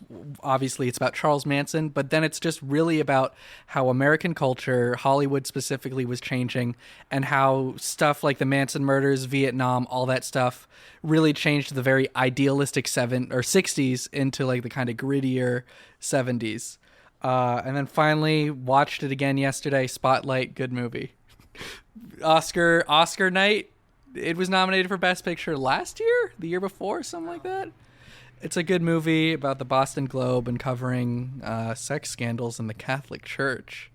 Charles Manson, but then it's just really about how American culture, Hollywood specifically, was changing, and how stuff like the Manson murders, Vietnam, all that stuff really changed the very idealistic 60s into like the kind of grittier 70s. And then finally watched it again yesterday. Spotlight, good movie. Oscar night. It was nominated for Best Picture last year, the year before, something like that. It's a good movie about the Boston Globe and covering sex scandals in the Catholic Church.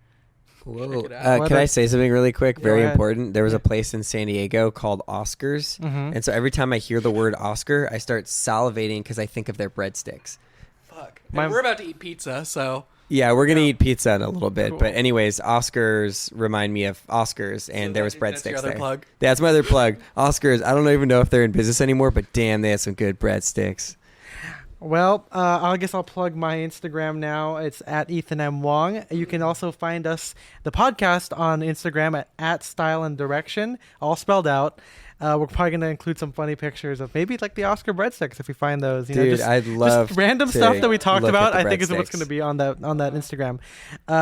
Whoa. Check it out. Can I say something really quick? Very ahead. important. There was a place in San Diego called Oscars. And so every time I hear the word Oscar, I start salivating because I think of their breadsticks. Fuck. And we're about to eat pizza, so... Yeah, we're going to eat pizza in a little bit. Cool. But anyways, Oscars remind me of Oscars, and there was breadsticks that's your other there. plug? That's my other plug. Oscars, I don't even know if they're in business anymore, but damn, they had some good breadsticks. Well, I guess I'll plug my Instagram now. It's at Ethan M. Wong. You can also find us, the podcast, on Instagram at Style and Direction, all spelled out. We're probably going to include some funny pictures of maybe like the Oscar breadsticks if we find those. You know, Dude, I'd love just random to stuff that we talked look about. at the I think is what's breadsticks. going to be on that Instagram.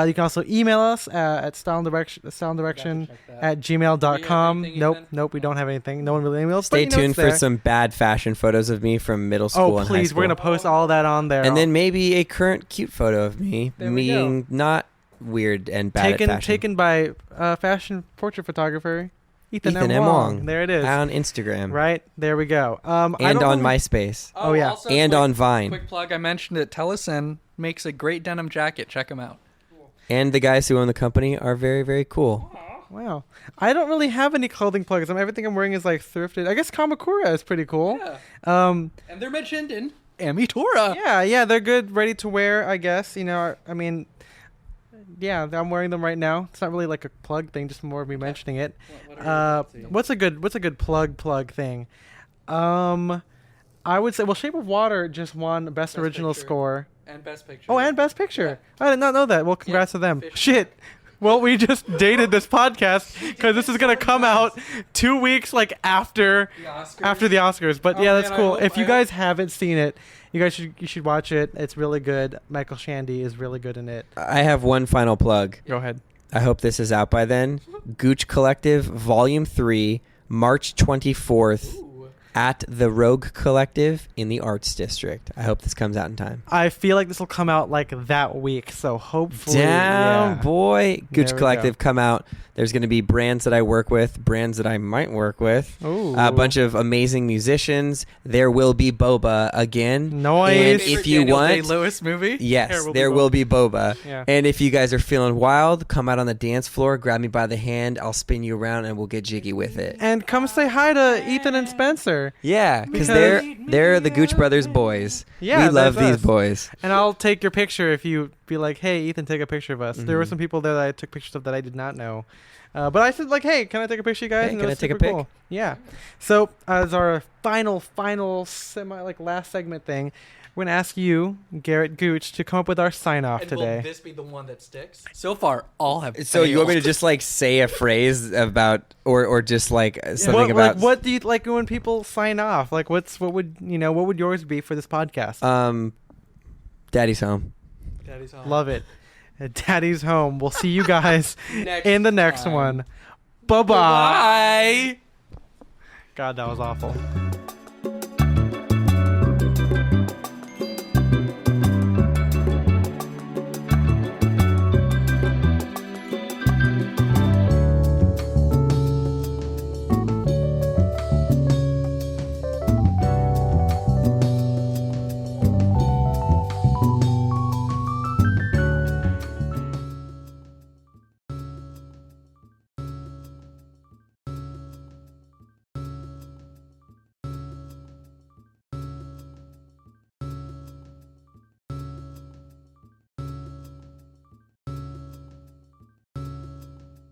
You can also email us at styleanddirection at gmail.com. Do you have anything, Nope, Ethan? we don't have anything. No one really emails. Stay but, you know, tuned it's for there. some bad fashion photos of me from middle school Oh, and high please, school. we're going to post all that on there. And then maybe a current cute photo of me There we being not weird and bad at fashion. taken by fashion portrait photographer Ethan Ethan M. M. Wong. Wong. There it is. On Instagram. Right, there we go. I And don't on really- MySpace. Oh, yeah. also, And on Vine. Quick plug, I mentioned it. Tellison makes a great denim jacket. Check them out. And the guys who own the company are very, very cool. Wow. I don't really have any clothing plugs. Everything I'm wearing is like thrifted. I guess Kamakura is pretty cool. Yeah. And they're mentioned in Amy Torah. Yeah, they're good, ready to wear, I guess. You know, I mean, yeah, I'm wearing them right now. It's not really like a plug thing, just more of me mentioning it. What's a good plug thing? I would say, well, Shape of Water just won Best Original Picture. Score. And Best Picture. Oh, and Best Picture. I did not know that. Well, congrats to them. Fish. Shit. Well, we just dated this podcast because this is gonna come out 2 weeks after The Oscars. the Oscars. But yeah, Oh, that's man, cool. I hope- If you I guys haven't seen it, you should watch it. It's really good. Michael Shandy is really good in it. I have one final plug. Go ahead. I hope this is out by then. Gooch Collective, Volume 3, March 24th, at the Rogue Collective in the Arts District. I hope this comes out in time. I feel like this will come out that week, so hopefully. Down, yeah. boy. There Gooch we Collective, come out. There's going to be brands that I work with, brands that I might work with, Ooh. a bunch of amazing musicians. There will be boba again. Noise. And Favorite if you Daniel want, Day-Lewis movie. yes, there will be boba. Yeah. And if you guys are feeling wild, come out on the dance floor, grab me by the hand. I'll spin you around, and we'll get jiggy with it. And come say hi to Ethan and Spencer. Yeah, because Because- they're the Gooch Brothers boys. Yeah, we love that's these us. boys. And I'll take your picture if you be like, hey, Ethan, take a picture of us. There were some people there that I took pictures of that I did not know. But I said, like, hey, can I take a picture of you guys? Hey, And can it I was take a super pic? cool. Yeah. So as our final last segment thing, we're going to ask you, Garrett Gooch, to come up with our sign-off And today. will this be the one that sticks? So far, all have. So you want me to failed. just like say a phrase about, or just like something about? What do you like when people sign off? Like, what would yours be for this podcast? Daddy's home. Love it. Daddy's home. We'll see you guys Next in the next time. one. Bye-bye. Bye. God, that was awful.